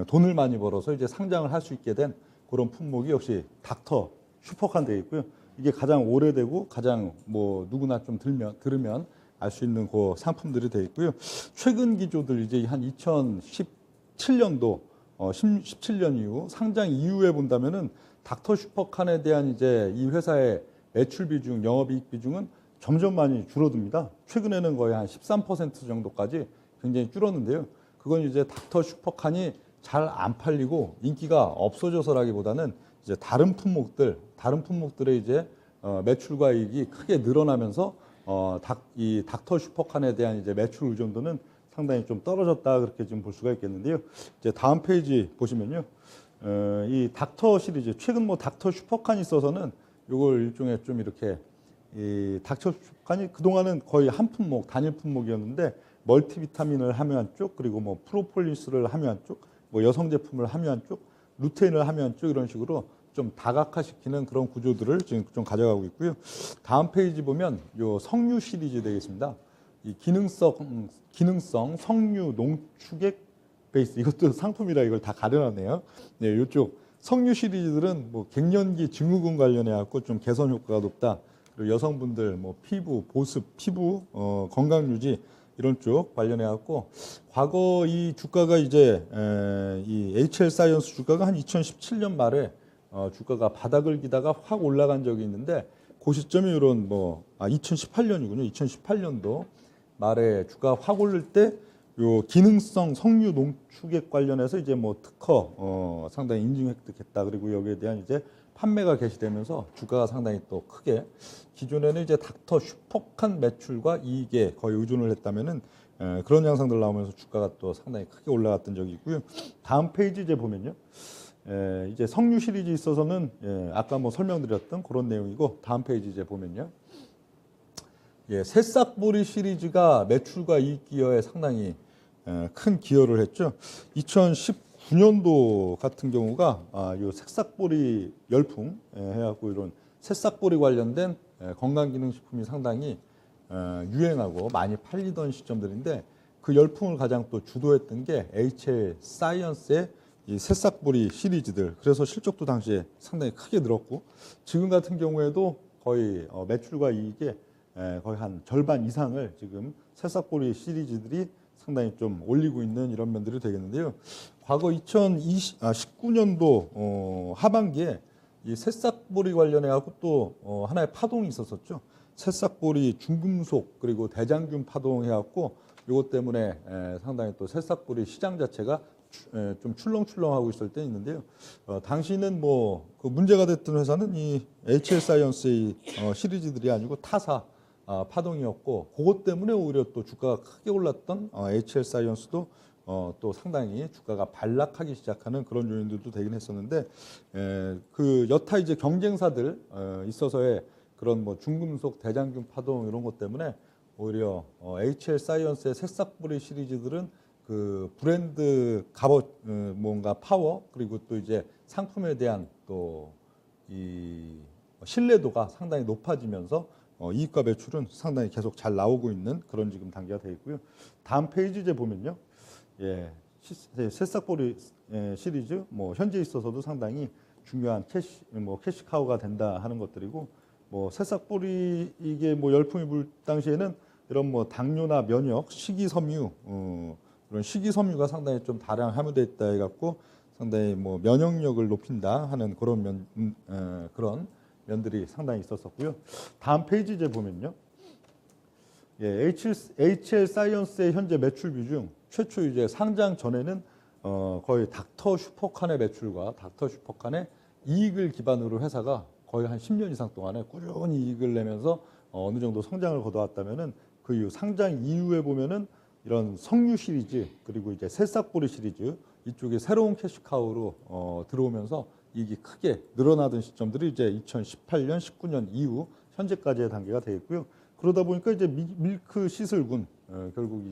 돈을 많이 벌어서 이제 상장을 할 수 있게 된 그런 품목이 역시 닥터 슈퍼칸 되어 있고요. 이게 가장 오래되고 가장 뭐 누구나 좀 들으면 알 수 있는 그 상품들이 되어 있고요. 최근 기조들 이제 한 2017년도 17년 이후 상장 이후에 본다면은 닥터 슈퍼칸에 대한 이제 이 회사의 매출 비중, 영업이익 비중은 점점 많이 줄어듭니다. 최근에는 거의 한 13% 정도까지 굉장히 줄었는데요. 그건 이제 닥터 슈퍼칸이 잘 안 팔리고 인기가 없어져서라기보다는 이제 다른 품목들의 이제 매출과 이익이 크게 늘어나면서 이 닥터 슈퍼칸에 대한 이제 매출 의존도는 상당히 좀 떨어졌다 그렇게 좀 볼 수가 있겠는데요. 이제 다음 페이지 보시면요, 이 닥터 시리즈 최근 뭐 닥터 슈퍼칸이 있어서는 이걸 일종의 좀 이렇게 이 닥터 슈퍼칸이 그동안은 거의 한 품목 단일 품목이었는데 멀티비타민을 함유한 쪽 그리고 뭐 프로폴리스를 함유한 쪽, 뭐 여성 제품을 함유한 쪽, 루테인을 함유한 쪽 이런 식으로 좀 다각화시키는 그런 구조들을 지금 좀 가져가고 있고요. 다음 페이지 보면 요 석류 시리즈 되겠습니다. 이 기능성 석류 농축액 베이스 이것도 상품이라 이걸 다 가려놨네요. 네, 이쪽 석류 시리즈들은 뭐 갱년기 증후군 관련해 갖고 좀 개선 효과가 높다 그리고 여성분들 뭐 피부, 보습, 피부 건강 유지 이런 쪽 관련해 갖고 과거 이 주가가 이제 이 HL 사이언스 주가가 한 2017년 말에 주가가 바닥을 기다가 확 올라간 적이 있는데 그 시점이 이런 2018년이군요. 2018년도 말에 주가 확 오를 때 요 기능성 석유 농축액 관련해서 이제 뭐 특허 상당히 인증 획득했다. 그리고 여기에 대한 이제 판매가 개시되면서 주가가 상당히 또 크게 기존에는 이제 닥터 슈퍼칸 매출과 이익에 거의 의존을 했다면은 그런 양상들 나오면서 주가가 또 상당히 크게 올라갔던 적이 있고요. 다음 페이지 이제 보면요. 이제 석유 시리즈 있어서는 아까 뭐 설명드렸던 그런 내용이고 다음 페이지 이제 보면요. 새싹보리 시리즈가 매출과 이익 기여에 상당히 큰 기여를 했죠. 2019년도 같은 경우가 이 새싹보리 열풍 해갖고 이런 새싹보리 관련된 건강기능식품이 상당히 유행하고 많이 팔리던 시점들인데 그 열풍을 가장 또 주도했던 게 HL 사이언스의 이 새싹보리 시리즈들. 그래서 실적도 당시에 상당히 크게 늘었고 지금 같은 경우에도 거의 매출과 이익의 거의 한 절반 이상을 지금 새싹보리 시리즈들이 상당히 좀 올리고 있는 이런 면들이 되겠는데요. 과거 2019년도 하반기에 이 새싹보리 관련해 갖고 또 하나의 파동이 있었었죠. 새싹보리 중금속 그리고 대장균 파동해 갖고 이것 때문에 상당히 또 새싹보리 시장 자체가 좀 출렁출렁하고 있을 때 있는데요. 당시는 뭐 그 문제가 됐던 회사는 이 HL 사이언스의 시리즈들이 아니고 타사 파동이었고 그것 때문에 오히려 또 주가가 크게 올랐던 HL 사이언스도 또 상당히 주가가 반락하기 시작하는 그런 요인들도 되긴 했었는데 그 여타 이제 경쟁사들 있어서의 그런 뭐 중금속 대장균 파동 이런 것 때문에 오히려 HL 사이언스의 새싹보리 시리즈들은 그 브랜드 값어 뭔가 파워 그리고 또 이제 상품에 대한 또 이 신뢰도가 상당히 높아지면서 이익과 매출은 상당히 계속 잘 나오고 있는 그런 지금 단계가 되어 있고요. 다음 페이지 이제 보면요. 새싹보리 시리즈 뭐 현재 있어서도 상당히 중요한 캐시카우가 된다 하는 것들이고 뭐 새싹보리 이게 뭐 열풍이 불 당시에는 이런 뭐 당뇨나 면역, 식이섬유 그런 식이섬유가 상당히 좀 다량 함유되어 있다 해갖고 상당히 뭐 면역력을 높인다 하는 그런 그런 면들이 상당히 있었었고요. 다음 페이지 이제 보면요. HL 사이언스의 현재 매출 비중 최초 이제 상장 전에는 거의 닥터 슈퍼칸의 매출과 닥터 슈퍼칸의 이익을 기반으로 회사가 거의 한 10년 이상 동안에 꾸준히 이익을 내면서 어느 정도 성장을 거둬왔다면은 그 이후 상장 이후에 보면은 이런 석유 시리즈 그리고 이제 새싹보리 시리즈 이쪽에 새로운 캐시카우로 들어오면서 이익이 크게 늘어나던 시점들이 이제 2018년, 19년 이후 현재까지의 단계가 되어 있고요. 그러다 보니까 이제 밀크 시슬군 결국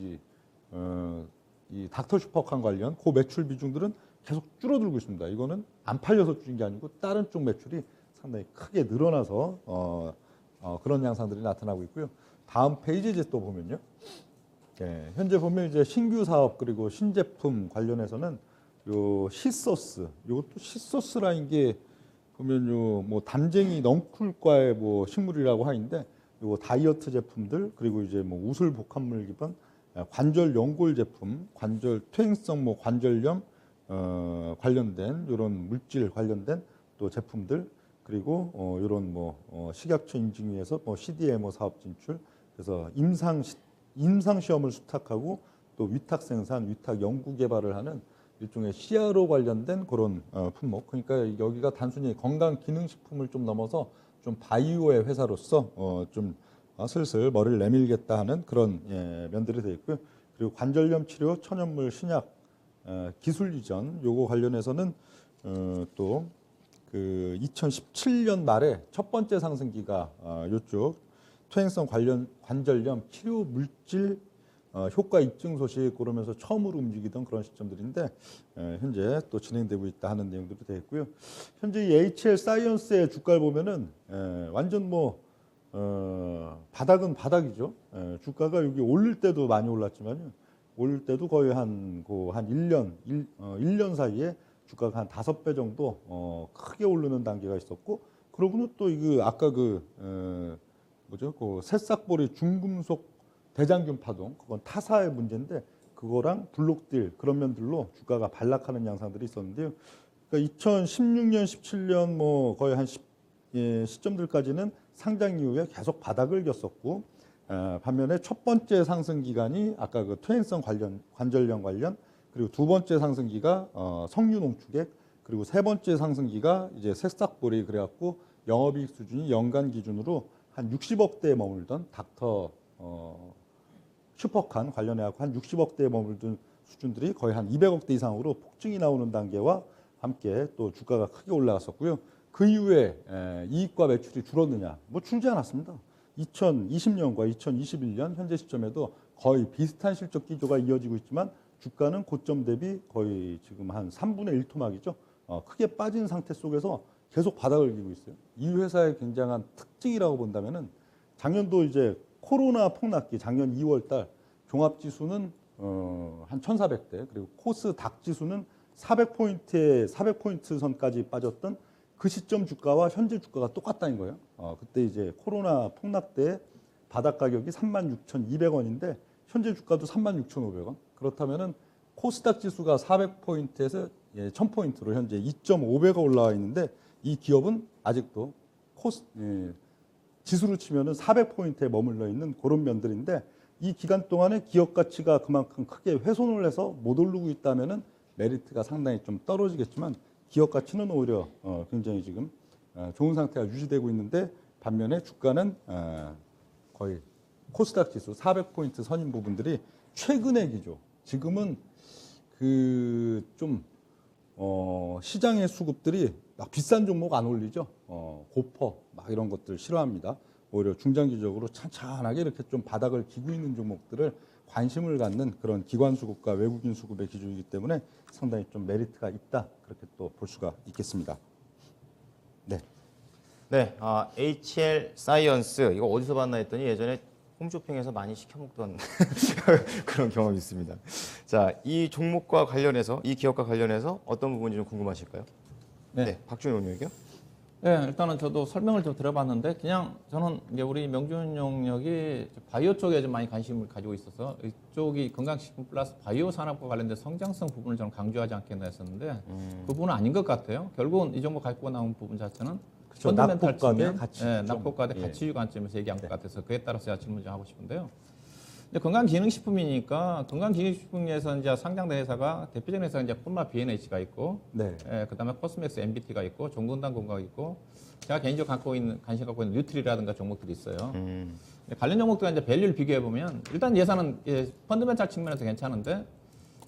이 닥터 슈퍼칸 관련 그 매출 비중들은 계속 줄어들고 있습니다. 이거는 안 팔려서 줄인 게 아니고 다른 쪽 매출이 상당히 크게 늘어나서 그런 양상들이 나타나고 있고요. 다음 페이지 이제 또 보면요. 현재 보면 이제 신규 사업 그리고 신제품 관련해서는 요 시소스, 요것도 시소스라는 게 보면 요 뭐 담쟁이 넝쿨과의 뭐 식물이라고 하는데 요 다이어트 제품들 그리고 이제 뭐 우슬 복합물 기반 관절 연골 제품, 관절 퇴행성 뭐 관절염 관련된 이런 물질 관련된 또 제품들 그리고 이런 뭐 식약처 인증 위해서 뭐 CDMO 사업 진출 그래서 임상 시험을 수탁하고 또 위탁 생산, 위탁 연구 개발을 하는 일종의 CRO 관련된 그런 품목. 그러니까 여기가 단순히 건강 기능 식품을 좀 넘어서 좀 바이오의 회사로서 좀 슬슬 머리를 내밀겠다 하는 그런 면들이 되어 있고요. 그리고 관절염 치료, 천연물 신약 기술 이전 요거 관련해서는 또 그 2017년 말에 첫 번째 상승기가 요쪽 퇴행성 관절염 치료 물질 효과 입증 소식 그러면서 처음으로 움직이던 그런 시점들인데 현재 또 진행되고 있다 하는 내용들이 되어 있고요. 현재 이 HL 사이언스의 주가를 보면은 완전 뭐 바닥은 바닥이죠. 주가가 여기 오를 때도 많이 올랐지만요. 오를 때도 거의 한 1년 사이에 주가가 한 5배 정도 크게 오르는 단계가 있었고 그러고는 또 이거 아까 그 뭐죠? 그 새싹보리 중금속 대장균 파동 그건 타사의 문제인데 그거랑 블록딜 그런 면들로 주가가 반락하는 양상들이 있었는데요. 그러니까 2016년, 17년 뭐 거의 한 시점들까지는 상장 이후에 계속 바닥을 겼었고 반면에 첫 번째 상승 기간이 아까 그 퇴행성 관절염 관련 그리고 두 번째 상승기가 석유 농축액 그리고 세 번째 상승기가 이제 새싹보리 그래갖고 영업이익 수준이 연간 기준으로 한 60억대에 머물던 닥터 슈퍼칸 관련해갖고 한 60억대에 머물던 수준들이 거의 한 200억대 이상으로 폭증이 나오는 단계와 함께 또 주가가 크게 올라갔었고요. 그 이후에 이익과 매출이 줄었느냐? 뭐 줄지 않았습니다. 2020년과 2021년 현재 시점에도 거의 비슷한 실적 기조가 이어지고 있지만 주가는 고점 대비 거의 지금 한 3분의 1 토막이죠. 크게 빠진 상태 속에서 계속 바닥을 기고 있어요. 이 회사의 굉장한 특징이라고 본다면은 작년도 이제 코로나 폭락기 작년 2월 달 종합 지수는 한 1,400대 그리고 코스닥 지수는 400포인트 선까지 빠졌던 그 시점 주가와 현재 주가가 똑같다는 거예요. 그때 이제 코로나 폭락 때 바닥 가격이 36,200원인데 현재 주가도 36,500원. 그렇다면은 코스닥 지수가 400포인트에서 1,000포인트로 현재 2.5배가 올라와 있는데 이 기업은 아직도 지수로 치면은 400포인트에 머물러 있는 그런 면들인데 이 기간 동안에 기업 가치가 그만큼 크게 훼손을 해서 못 오르고 있다면은 메리트가 상당히 좀 떨어지겠지만 기업 가치는 오히려 굉장히 지금 좋은 상태가 유지되고 있는데 반면에 주가는 거의 코스닥 지수 400포인트 선인 부분들이 최근의 기조 지금은 그 좀 시장의 수급들이 막 비싼 종목 안 올리죠. 고퍼 막 이런 것들 싫어합니다. 오히려 중장기적으로 찬찬하게 이렇게 좀 바닥을 기고 있는 종목들을 관심을 갖는 그런 기관 수급과 외국인 수급의 기준이기 때문에 상당히 좀 메리트가 있다 그렇게 또 볼 수가 있겠습니다. 네. 네, HL 사이언스 이거 어디서 봤나 했더니 예전에 홈쇼핑에서 많이 시켜 먹던 그런 경험이 있습니다. 자, 이 종목과 관련해서 이 기업과 관련해서 어떤 부분이 좀 궁금하실까요? 네, 박준호 의원님요. 네, 일단은 저도 설명을 좀 들어봤는데 그냥 저는 이제 우리 명준 용역이 바이오 쪽에 좀 많이 관심을 가지고 있어서 이쪽이 건강식품 플러스 바이오 산업과 관련된 성장성 부분을 저는 강조하지 않겠나 했었는데 그 부분은 아닌 것 같아요. 결국은 이 정도 갖고 나온 부분 자체는 펀더멘탈 측면, 낙폭과대 가치주 관점에서 얘기한 것 같아서 그에 따라서 제가 질문 좀 하고 싶은데요. 근데 건강기능식품이니까 건강기능식품에서 이제 상장된 회사가 대표적인 회사가 이제 콜마 B&H가 있고, 그다음에 코스맥스 MBT가 있고, 종근당 건강 있고, 제가 개인적으로 관심 갖고 있는 뉴트리라든가 종목들이 있어요. 관련 종목들과 이제 밸류를 비교해 보면 일단 예산은 펀더멘탈 측면에서 괜찮은데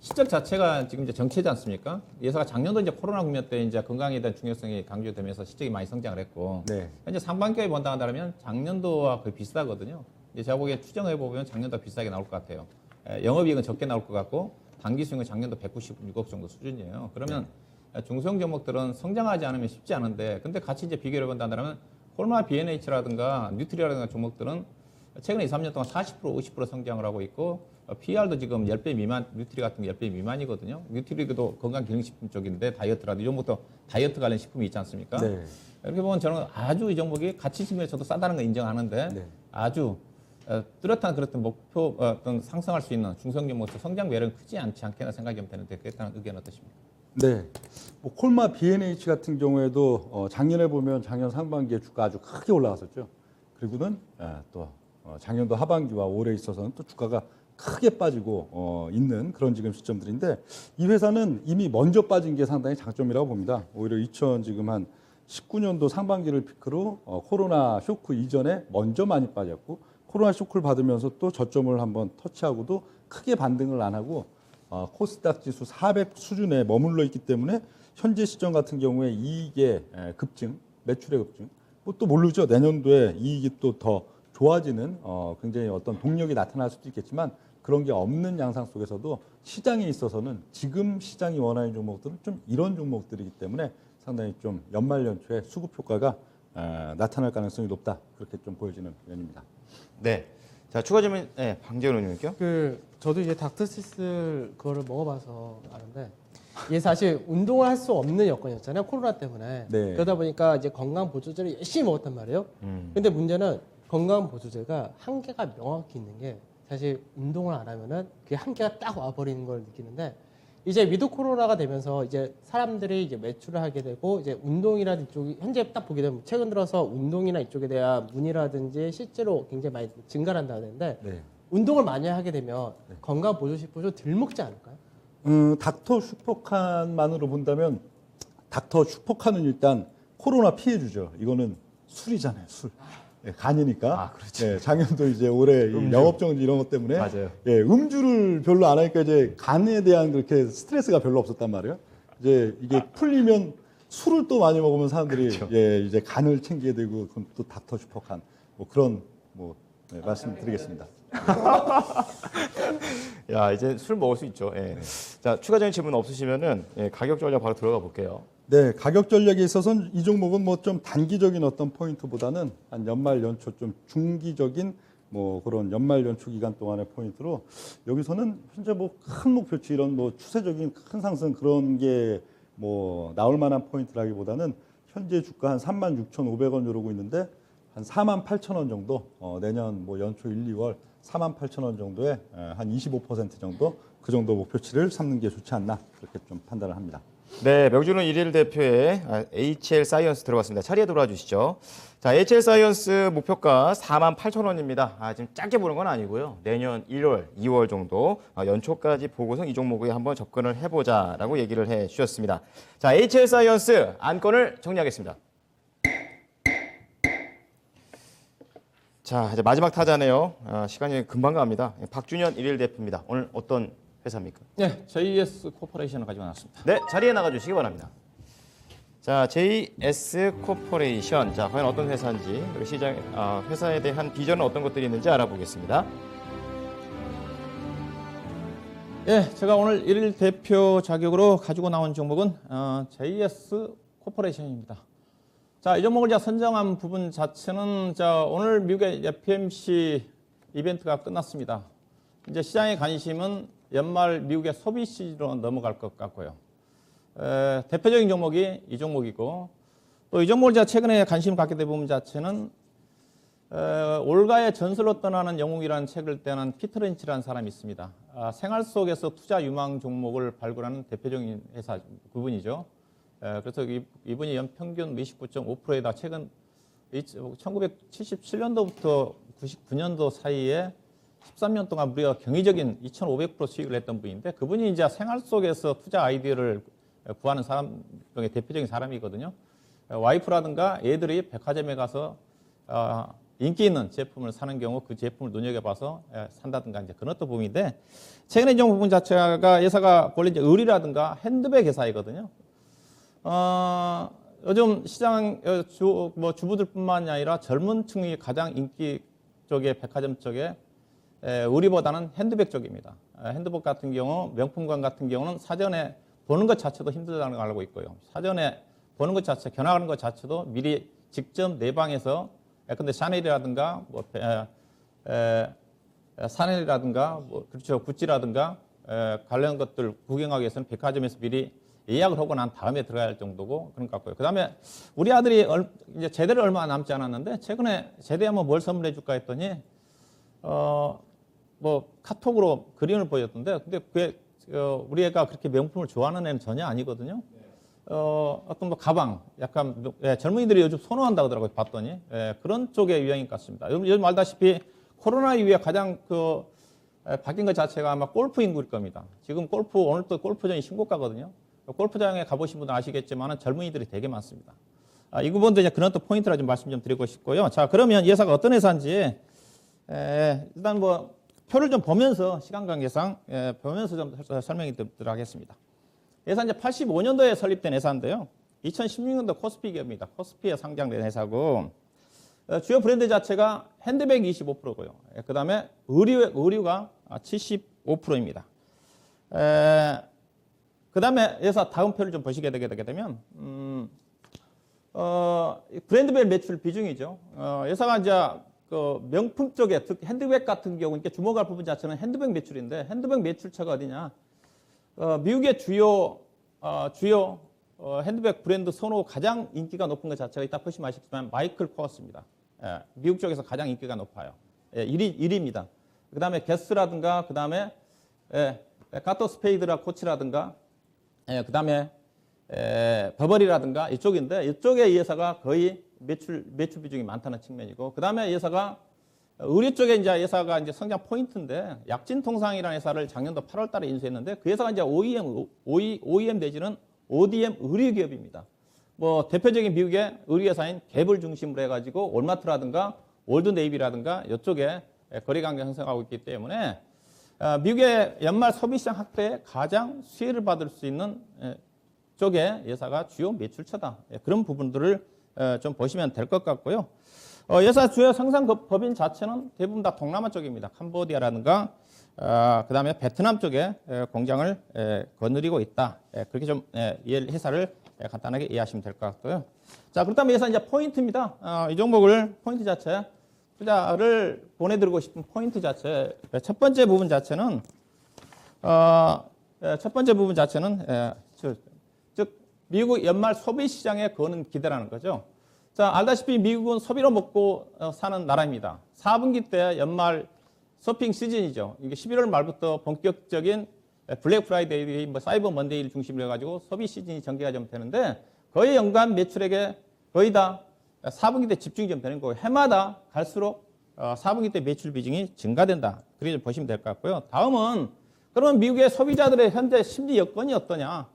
실적 자체가 지금 이제 정체지 않습니까? 예사가 작년도 이제 코로나 국면 때 이제 건강에 대한 중요성이 강조되면서 실적이 많이 성장을 했고, 현재 상반기에 본다 한다면 작년도와 거의 비슷하거든요. 이제 제가 보기에 추정해 보면 작년도 비싸게 나올 것 같아요. 영업이익은 적게 나올 것 같고 단기 수익은 작년도 196억 정도 수준이에요. 그러면 중소형 종목들은 성장하지 않으면 쉽지 않은데, 근데 같이 이제 비교를 해본다 한다면 콜마 B&H라든가 뉴트리라든가 종목들은 최근에 2, 3년 동안 40%, 50% 성장을 하고 있고 PR도 지금 10배 미만, 뉴트리 같은 게 10배 미만이거든요. 뉴트리도 건강기능식품 쪽인데 다이어트라도 이 종목도 다이어트 관련 식품이 있지 않습니까? 이렇게 보면 저는 아주 이 종목이 가치 측면에서도 싸다는 거 인정하는데 아주 뚜렷한 그런 목표 어떤 상승할 수 있는 중소형 종목에서 성장 매력은 크지 않지 않겠나 생각이 되는데 그에 따른 의견 어떠십니까? 네. 뭐 콜마 B&H 같은 경우에도 작년에 보면 작년 상반기에 주가 아주 크게 올라갔었죠. 그리고는 또 작년도 하반기와 올해 있어서는 또 주가가 크게 빠지고 있는 그런 지금 시점들인데 이 회사는 이미 먼저 빠진 게 상당히 장점이라고 봅니다. 오히려 지금 한 19년도 상반기를 피크로 코로나 쇼크 이전에 먼저 많이 빠졌고 코로나 쇼크를 받으면서 또 저점을 한번 터치하고도 크게 반등을 안 하고 코스닥 지수 400 수준에 머물러 있기 때문에 현재 시점 같은 경우에 이익의 급증, 매출의 급증, 뭐 또 모르죠. 내년도에 이익이 또 더 좋아지는 굉장히 어떤 동력이 나타날 수도 있겠지만 그런 게 없는 양상 속에서도 시장에 있어서는 지금 시장이 원하는 종목들은 좀 이런 종목들이기 때문에 상당히 좀 연말 연초에 수급 효과가 나타날 가능성이 높다 그렇게 좀 보여지는 면입니다. 네. 자, 추가 질문, 방재훈 의원님께요. 저도 이제 닥터시스 그거를 먹어봐서 아는데 이게 사실 운동을 할 수 없는 여건이었잖아요. 코로나 때문에. 그러다 보니까 이제 건강 보조제를 열심히 먹었단 말이에요. 근데 문제는 건강보조제가 한계가 명확히 있는 게 사실 운동을 안 하면은 그 한계가 딱 와버리는 걸 느끼는데 이제 위드 코로나가 되면서 이제 사람들이 이제 매출을 하게 되고 이제 운동이라든지 이쪽이 현재 딱 보게 되면 최근 들어서 운동이나 이쪽에 대한 문의라든지 실제로 굉장히 많이 증가한다는데 네. 운동을 많이 하게 되면 건강보조식품을 덜 먹지 않을까요? 닥터 슈퍼칸만으로 본다면 닥터 슈퍼칸은 일단 코로나 피해주죠. 이거는 술이잖아요, 술. 예, 간이니까. 아, 그렇죠. 예, 작년도 이제 올해 이 영업정지 이런 것 때문에 맞아요. 예, 음주를 별로 안 하니까 이제 간에 대한 그렇게 스트레스가 별로 없었단 말이에요. 이제 이게 풀리면 술을 또 많이 먹으면 사람들이 그렇죠. 예, 이제 간을 챙기게 되고 그럼 또 닥터 슈퍼칸 뭐 그런 뭐 네, 말씀드리겠습니다. 야, 이제 술 먹을 수 있죠. 예. 자, 추가적인 질문 없으시면은 예, 가격 전략 바로 들어가 볼게요. 네, 가격 전략에 있어서는 이 종목은 뭐 좀 단기적인 어떤 포인트보다는 한 연말 연초 좀 중기적인 뭐 그런 연말 연초 기간 동안의 포인트로 여기서는 현재 뭐 큰 목표치 이런 뭐 추세적인 큰 상승 그런 게 뭐 나올 만한 포인트라기보다는 현재 주가 한 36,500원 이러고 있는데 한 48,000원 정도 내년 뭐 연초 1, 2월 48,000원 정도에 한 25% 정도 그 정도 목표치를 삼는 게 좋지 않나 그렇게 좀 판단을 합니다. 네, 명주는 일일 대표의 HL 사이언스 들어갔습니다. 자리에 돌아와 주시죠. 자, HL 사이언스 목표가 48,000원입니다. 지금 짧게 보는 건 아니고요. 내년 1월, 2월 정도 연초까지 보고서 이 종목에 한번 접근을 해보자라고 얘기를 해 주셨습니다. 자, HL 사이언스 안건을 정리하겠습니다. 자, 이제 마지막 타자네요. 시간이 금방 갑니다. 박준현 일일 대표입니다. 오늘 어떤 회사입니까? 네, JS 코퍼레이션을 가지고 나왔습니다. 네, 자리에 나가주시기 바랍니다. 자, JS 코퍼레이션. 자, 과연 어떤 회사인지, 그리고 회사에 대한 비전은 어떤 것들이 있는지 알아보겠습니다. 예, 제가 오늘 일일 대표 자격으로 가지고 나온 종목은 JS 코퍼레이션입니다. 자, 이 종목을 제가 선정한 부분 자체는 오늘 미국의 FMC 이벤트가 끝났습니다. 이제 시장의 관심은 연말 미국의 소비 시즌으로 넘어갈 것 같고요. 대표적인 종목이 이 종목이고 또 이 종목을 제가 최근에 관심을 갖게 된 부분 자체는 올가의 전설로 떠나는 영웅이라는 책을 떼는 피터 린치라는 사람이 있습니다. 생활 속에서 투자 유망 종목을 발굴하는 대표적인 회사 그분이죠. 그래서 이분이 연평균 29.5%에다 최근 1977년도부터 99년도 사이에 13년 동안 무려 경이적인 2,500% 수익을 냈던 분인데 그분이 이제 생활 속에서 투자 아이디어를 구하는 사람 중에 대표적인 사람이거든요. 와이프라든가 애들이 백화점에 가서 인기 있는 제품을 사는 경우 그 제품을 눈여겨봐서 산다든가 이제 그런 어떤 부분인데 최근에 이 부분 자체가 회사가 원래 이제 의류라든가 핸드백 회사이거든요. 요즘 시장 주부들뿐만이 아니라 젊은 층이 가장 인기 쪽에 백화점 쪽에 의류보다는 핸드백 쪽입니다. 핸드백 같은 경우 명품관 같은 경우는 사전에 보는 것 자체도 힘들다는 걸 알고 있고요. 사전에 보는 것 자체, 견학하는 것 자체도 미리 직접 내 방에서 근데 샤넬이라든가 사넬이라든가 그렇죠 구찌라든가 관련 것들 구경하기 위해서는 백화점에서 미리 예약을 하고 난 다음에 들어가야 할 정도고 그런 것 같고요. 그다음에 우리 아들이 이제 제대를 얼마 남지 않았는데 최근에 제대하면 뭘 선물해 줄까 했더니 카톡으로 그림을 보였던데 근데 그게 우리 애가 그렇게 명품을 좋아하는 애는 전혀 아니거든요. 어떤 가방, 약간 젊은이들이 요즘 선호한다고 하더라고요. 봤더니 그런 쪽의 유행인 것 같습니다. 요즘 알다시피 코로나 이후에 가장 바뀐 것 자체가 아마 골프 인구일 겁니다. 지금 오늘 또 골프장이 신고가거든요. 골프장에 가보신 분은 아시겠지만 젊은이들이 되게 많습니다. 이 부분도 이제 그런 또 포인트라 좀 말씀 좀 드리고 싶고요. 자, 그러면 이 회사가 어떤 회사인지 일단 표를 좀 보면서 시간 관계상 보면서 좀 설명이 드리도록 하겠습니다. 회사 이제 85년도에 설립된 회사인데요. 2016년도 코스피 기업입니다. 코스피에 상장된 회사고 주요 브랜드 자체가 핸드백 25%고요. 그 다음에 의류가 75%입니다. 그 다음에 회사 다음 표를 좀 보시게 되게 되면 브랜드별 매출 비중이죠. 회사가 이제 그 명품 쪽에 특히 핸드백 같은 경우 이렇게 주목할 부분 자체는 핸드백 매출인데 핸드백 매출처가 어디냐? 미국의 주요 핸드백 브랜드 선호 가장 인기가 높은 것 자체가 이따 보시면 아시겠지만 마이클 코어스입니다. 미국 쪽에서 가장 인기가 높아요. 1위입니다. 그 다음에 게스라든가, 그 다음에 가토 스페이드라 코치라든가, 그 다음에 버버리라든가 이쪽인데 이쪽에 이 회사가 거의 매출 비중이 많다는 측면이고, 그 다음에 이 회사가 의류 쪽에 이제 회사가 이제 성장 포인트인데 약진통상이라는 회사를 작년도 8월 달에 인수했는데 그 회사가 이제 OEM 내지는 ODM 의류 기업입니다. 뭐 대표적인 미국의 의류 회사인 갭을 중심으로 해가지고 월마트라든가 올드네이비라든가 이쪽에 거래 관계 형성하고 있기 때문에 미국의 연말 소비시장 확대에 가장 수혜를 받을 수 있는 쪽에 회사가 주요 매출처다. 그런 부분들을 좀 보시면 될 것 같고요. 회사 주요 생산 법인 자체는 대부분 다 동남아 쪽입니다. 캄보디아라든가 그다음에 베트남 쪽에 공장을 거느리고 있다. 그렇게 좀 회사를 간단하게 이해하시면 될 것 같고요. 자, 그렇다면 회사 이제 포인트입니다. 이 종목을 포인트 자체 투자를 보내드리고 싶은 포인트 자체 첫 번째 부분 자체는 즉 미국 연말 소비 시장에 거는 기대라는 거죠. 자, 알다시피 미국은 소비로 먹고 사는 나라입니다. 4분기 때 연말 쇼핑 시즌이죠. 이게 11월 말부터 본격적인 블랙 프라이데이, 사이버 먼데이를 중심으로 해가지고 소비 시즌이 전개가 좀 되는데 거의 연간 매출액에 거의 다 4분기 때 집중이 좀 되는 거고 해마다 갈수록 4분기 때 매출 비중이 증가된다. 그렇게 보시면 될 것 같고요. 다음은 그러면 미국의 소비자들의 현재 심리 여건이 어떠냐?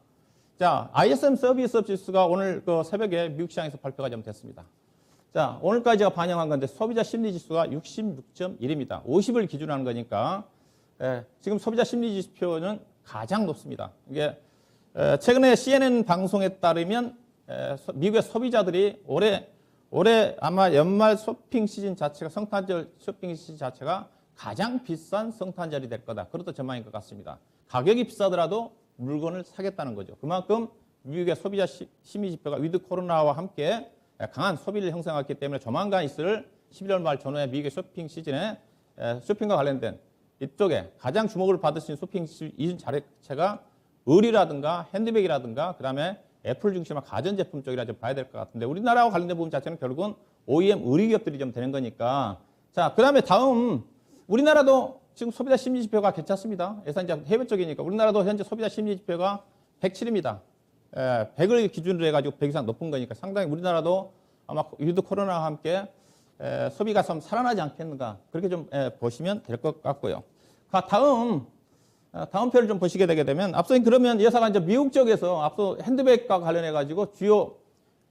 자, ISM 서비스 지수가 오늘 그 새벽에 미국 시장에서 발표가 좀 됐습니다. 자, 오늘까지 제가 반영한 건데 소비자 심리 지수가 66.1입니다. 50을 기준으로 하는 거니까 지금 소비자 심리 지표는 가장 높습니다. 이게 최근에 CNN 방송에 따르면 미국의 소비자들이 올해 아마 연말 쇼핑 시즌 자체가 성탄절 쇼핑 시즌 자체가 가장 비싼 성탄절이 될 거다. 그것도 전망인 것 같습니다. 가격이 비싸더라도 물건을 사겠다는 거죠. 그만큼 미국의 소비자 심리 지표가 위드 코로나와 함께 강한 소비를 형성했기 때문에 조만간 있을 11월 말 전후에 미국의 쇼핑 시즌에 쇼핑과 관련된 이쪽에 가장 주목을 받을 수 있는 쇼핑 시즌 자체가 의류라든가 핸드백이라든가 그다음에 애플 중심의 가전제품 쪽이라 좀 봐야 될 것 같은데 우리나라와 관련된 부분 자체는 결국은 OEM 의류 기업들이 좀 되는 거니까 자, 그다음에 다음 우리나라도 지금 소비자 심리 지표가 괜찮습니다. 예산 이제 해외 쪽이니까 우리나라도 현재 소비자 심리 지표가 107입니다. 100을 기준으로 해가지고 100 이상 높은 거니까 상당히 우리나라도 아마 위드 코로나와 함께 소비가 좀 살아나지 않겠는가 그렇게 좀 보시면 될 것 같고요. 다음 표를 좀 보시게 되게 되면 앞서 그러면 회사가 이제 미국 쪽에서 앞서 핸드백과 관련해 가지고 주요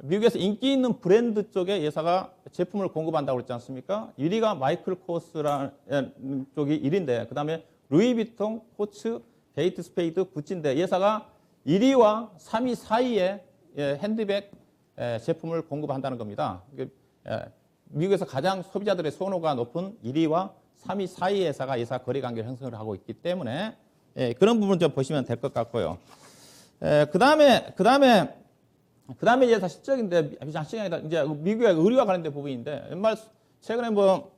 미국에서 인기 있는 브랜드 쪽에 회사가 제품을 공급한다고 그랬지 않습니까? 1위가 마이클 코스라는 쪽이 1위인데 그다음에 루이비통, 코츠, 게이트 스페이드, 구찌인데 회사가 1위와 3위 사이에 핸드백 제품을 공급한다는 겁니다. 미국에서 가장 소비자들의 선호가 높은 1위와 3위 사이 회사가 회사 거래 관계를 형성을 하고 있기 때문에 그런 부분 좀 보시면 될 것 같고요. 그다음에 회사 실적인데 시장이다 이제 미국의 의류와 관련된 부분인데 연말 최근에 뭐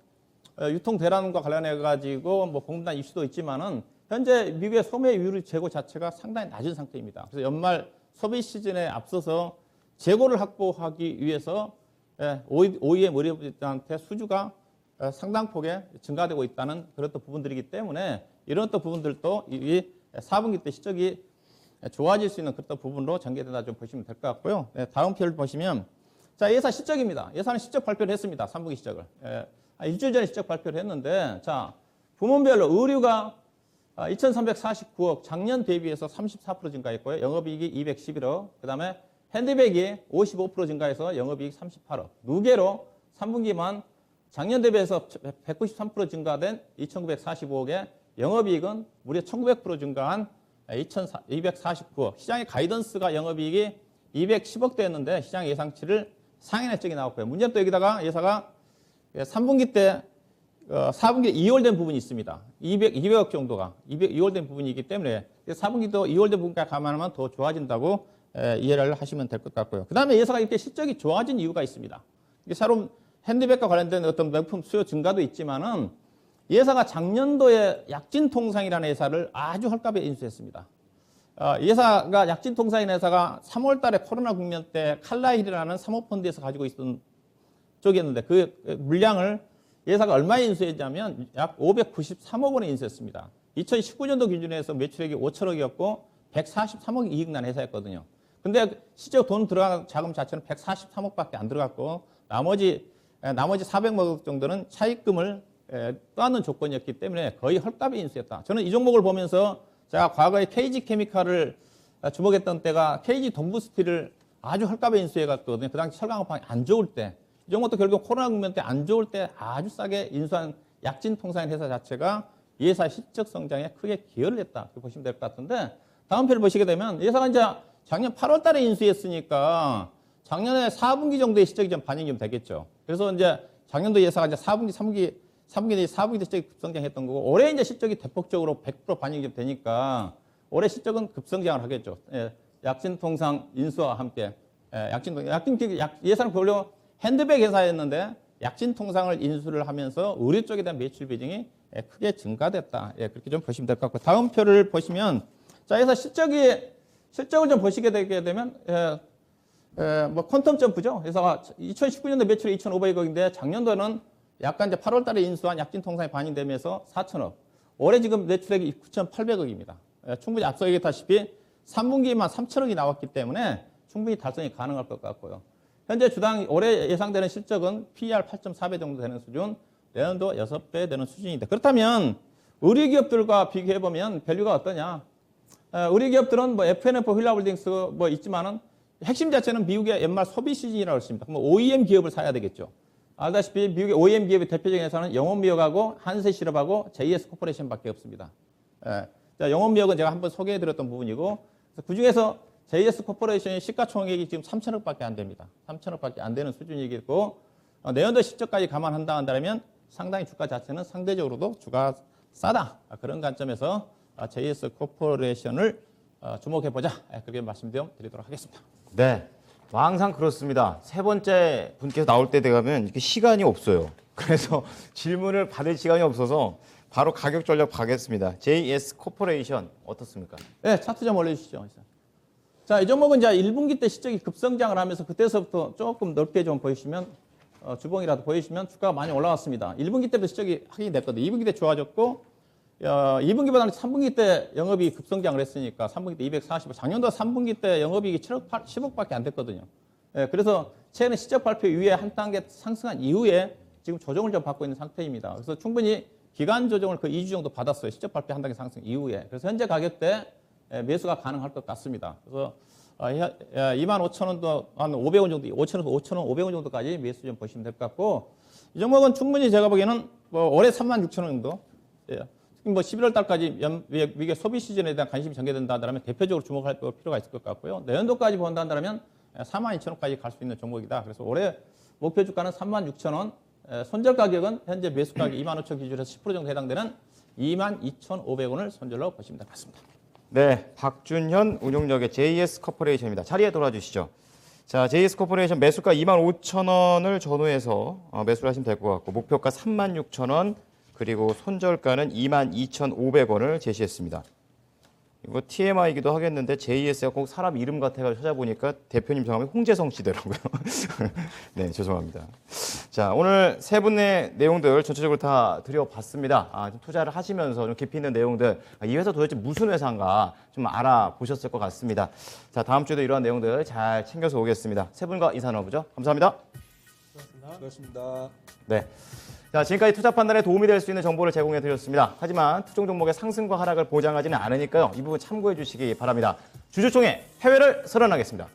유통 대란과 관련해 가지고 뭐 공급단 이슈도 있지만은 현재 미국의 소매유류 재고 자체가 상당히 낮은 상태입니다. 그래서 연말 소비 시즌에 앞서서 재고를 확보하기 위해서 OEM 의료한테 수주가 상당 폭에 증가되고 있다는 그런 또 부분들이기 때문에 이런 또 부분들도 이 4분기 때 실적이 좋아질 수 있는 그런 부분으로 전개된다 좀 보시면 될 것 같고요. 다음 표를 보시면 자 예사 실적입니다. 예사는 실적 발표를 했습니다. 3분기 실적을. 일주일 전에 실적 발표를 했는데 자 부문별로 의류가 2,349억 작년 대비해서 34% 증가했고요. 영업이익이 211억. 그다음에 핸드백이 55% 증가해서 영업이익 38억. 누계로 3분기만 작년 대비해서 193% 증가된 2,945억에 영업이익은 무려 1,900% 증가한 249억. 시장의 가이던스가 영업이익이 210억대였는데 시장 예상치를 상회할 적이 나왔고요. 문제는 또 여기다가 회사가 3분기 때 4분기에 2월된 부분이 있습니다. 200억 정도가 2월된 부분이기 때문에 4분기도 2월된 부분까지 감안하면 더 좋아진다고 이해를 하시면 될 것 같고요. 그 다음에 회사가 이렇게 실적이 좋아진 이유가 있습니다. 새로운 핸드백과 관련된 어떤 명품 수요 증가도 있지만은 회사가 작년도에 약진통상이라는 회사를 아주 헐값에 인수했습니다. 회사가 약진통상이라는 회사가 3월 달에 코로나 국면 때 칼라힐이라는 사모펀드에서 가지고 있던 쪽이었는데 그 물량을 예사가 얼마에 인수했냐면 약 593억 원에 인수했습니다. 2019년도 기준에서 매출액이 5천억이었고 143억 이익 난 회사였거든요. 근데 실제 돈 들어간 자금 자체는 143억밖에 안 들어갔고 나머지 400억 정도는 차입금을 떠안는 조건이었기 때문에 거의 헐값에 인수했다. 저는 이 종목을 보면서 제가 과거에 KG 케미칼을 주목했던 때가 KG 동부스틸을 아주 헐값에 인수해갔거든요. 그 당시 철강업황이 안 좋을 때. 이 종목도 결국 코로나 국면 때 안 좋을 때 아주 싸게 인수한 약진통상 회사 자체가 이 회사의 실적 성장에 크게 기여를 했다. 그렇게 보시면 될 것 같은데 다음 편을 보시게 되면 이 회사가 이제 작년 8월 달에 인수했으니까 작년에 4분기 정도의 실적이 좀 반영이 좀 되겠죠. 그래서 이제 작년도 예사가 이제 4분기 때 실적이 급성장했던 거고 올해 이제 실적이 대폭적으로 100% 반영이 좀 되니까 올해 실적은 급성장을 하겠죠. 예, 약진통상 인수와 함께 예산을 별로 핸드백 회사였는데 약진통상을 인수를 하면서 의류 쪽에 대한 매출 비중이 크게 증가됐다. 예, 그렇게 좀 보시면 될 것 같고 다음 표를 보시면 자, 회사 실적을 좀 보시게 되게 되면 뭐 퀀텀 점프죠. 회사가 2019년도 매출이 2,500억인데 작년도는 약간 이제 8월 달에 인수한 약진통상이 반영되면서 4천억. 올해 지금 매출액이 9,800억입니다. 충분히 앞서 얘기했다시피 3분기에만 3천억이 나왔기 때문에 충분히 달성이 가능할 것 같고요. 현재 주당 올해 예상되는 실적은 PER 8.4배 정도 되는 수준, 내년도 6배 되는 수준인데 그렇다면 의류기업들과 비교해보면 밸류가 어떠냐? 의류기업들은 뭐 F&F 휠라홀딩스 뭐 있지만은 핵심 자체는 미국의 연말 소비 시즌이라고 했습니다. 그럼 OEM 기업을 사야 되겠죠. 알다시피 미국의 OEM 기업의 대표적인 회사는 영업미역하고 한세실업하고 JS 코퍼레이션밖에 없습니다. 자, 영업미역은 제가 한번 소개해드렸던 부분이고 그 중에서 JS 코퍼레이션의 시가총액이 지금 3천억밖에 안 됩니다. 3천억밖에 안 되는 수준이겠고 내년도 실적까지 감안한다 한다면 상당히 주가 자체는 상대적으로도 주가 싸다. 그런 관점에서 JS 코퍼레이션을 주목해보자. 그렇게 말씀드리도록 하겠습니다. 네. 항상 그렇습니다. 세 번째 분께서 나올 때 되면 이렇게 시간이 없어요. 그래서 질문을 받을 시간이 없어서 바로 가격 전략 가겠습니다. JS 코퍼레이션 어떻습니까? 네, 차트 좀 올려주시죠. 자, 이 종목은 이제 1분기 때 실적이 급성장을 하면서 그때서부터 조금 넓게 좀 보이시면 주봉이라도 보이시면 주가가 많이 올라왔습니다. 1분기 때부터 실적이 확인이 됐거든요. 2분기 때 좋아졌고 2분기보다는 3분기 때 영업이 급성장을 했으니까 3분기 때 240억, 작년도 3분기 때 영업이익이 10억밖에 안 됐거든요. 예, 그래서 최근에 실적 발표 이후에 한 단계 상승한 이후에 지금 조정을 좀 받고 있는 상태입니다. 그래서 충분히 기간 조정을 그 2주 정도 받았어요. 실적 발표 한 단계 상승 이후에. 그래서 현재 가격대 매수가 가능할 것 같습니다. 그래서 25,000원도 한 500원 정도, 5,000원, 500원 정도까지 매수 좀 보시면 될 것 같고 이 종목은 충분히 제가 보기에는 뭐 올해 36,000원 정도 뭐 11월 달까지 미국의 소비 시즌에 대한 관심이 전개된다 한다면 대표적으로 주목할 필요가 있을 것 같고요. 내년도까지 본다 한다면 42,000원까지 갈 수 있는 종목이다. 그래서 올해 목표 주가는 36,000원, 손절 가격은 현재 매수 가격 25,000원 기준에서 10% 정도 해당되는 22,500원을 손절로 보시면 될 것 같습니다. 네, 박준현 운용력의 JS 코퍼레이션입니다. 자리에 돌아주시죠. 자, JS 코퍼레이션 매수가 25,000원을 전후해서 매수를 하시면 될 것 같고 목표가 36,000원 그리고 손절가는 22,500원을 제시했습니다. 이거 TMI이기도 하겠는데 JS가 꼭 사람 이름 같아서 찾아보니까 대표님 성함이 홍재성 씨더라고요. 네, 죄송합니다. 자, 오늘 세 분의 내용들 전체적으로 다 드려봤습니다. 좀 투자를 하시면서 좀 깊이 있는 내용들, 이 회사 도대체 무슨 회사인가 좀 알아보셨을 것 같습니다. 자, 다음 주에도 이러한 내용들 잘 챙겨서 오겠습니다. 세 분과 인사 나눠보죠. 감사합니다. 수고하셨습니다. 네. 자, 지금까지 투자 판단에 도움이 될 수 있는 정보를 제공해 드렸습니다. 하지만 특정 종목의 상승과 하락을 보장하지는 않으니까요. 이 부분 참고해 주시기 바랍니다. 주주총회 해외를 선언하겠습니다.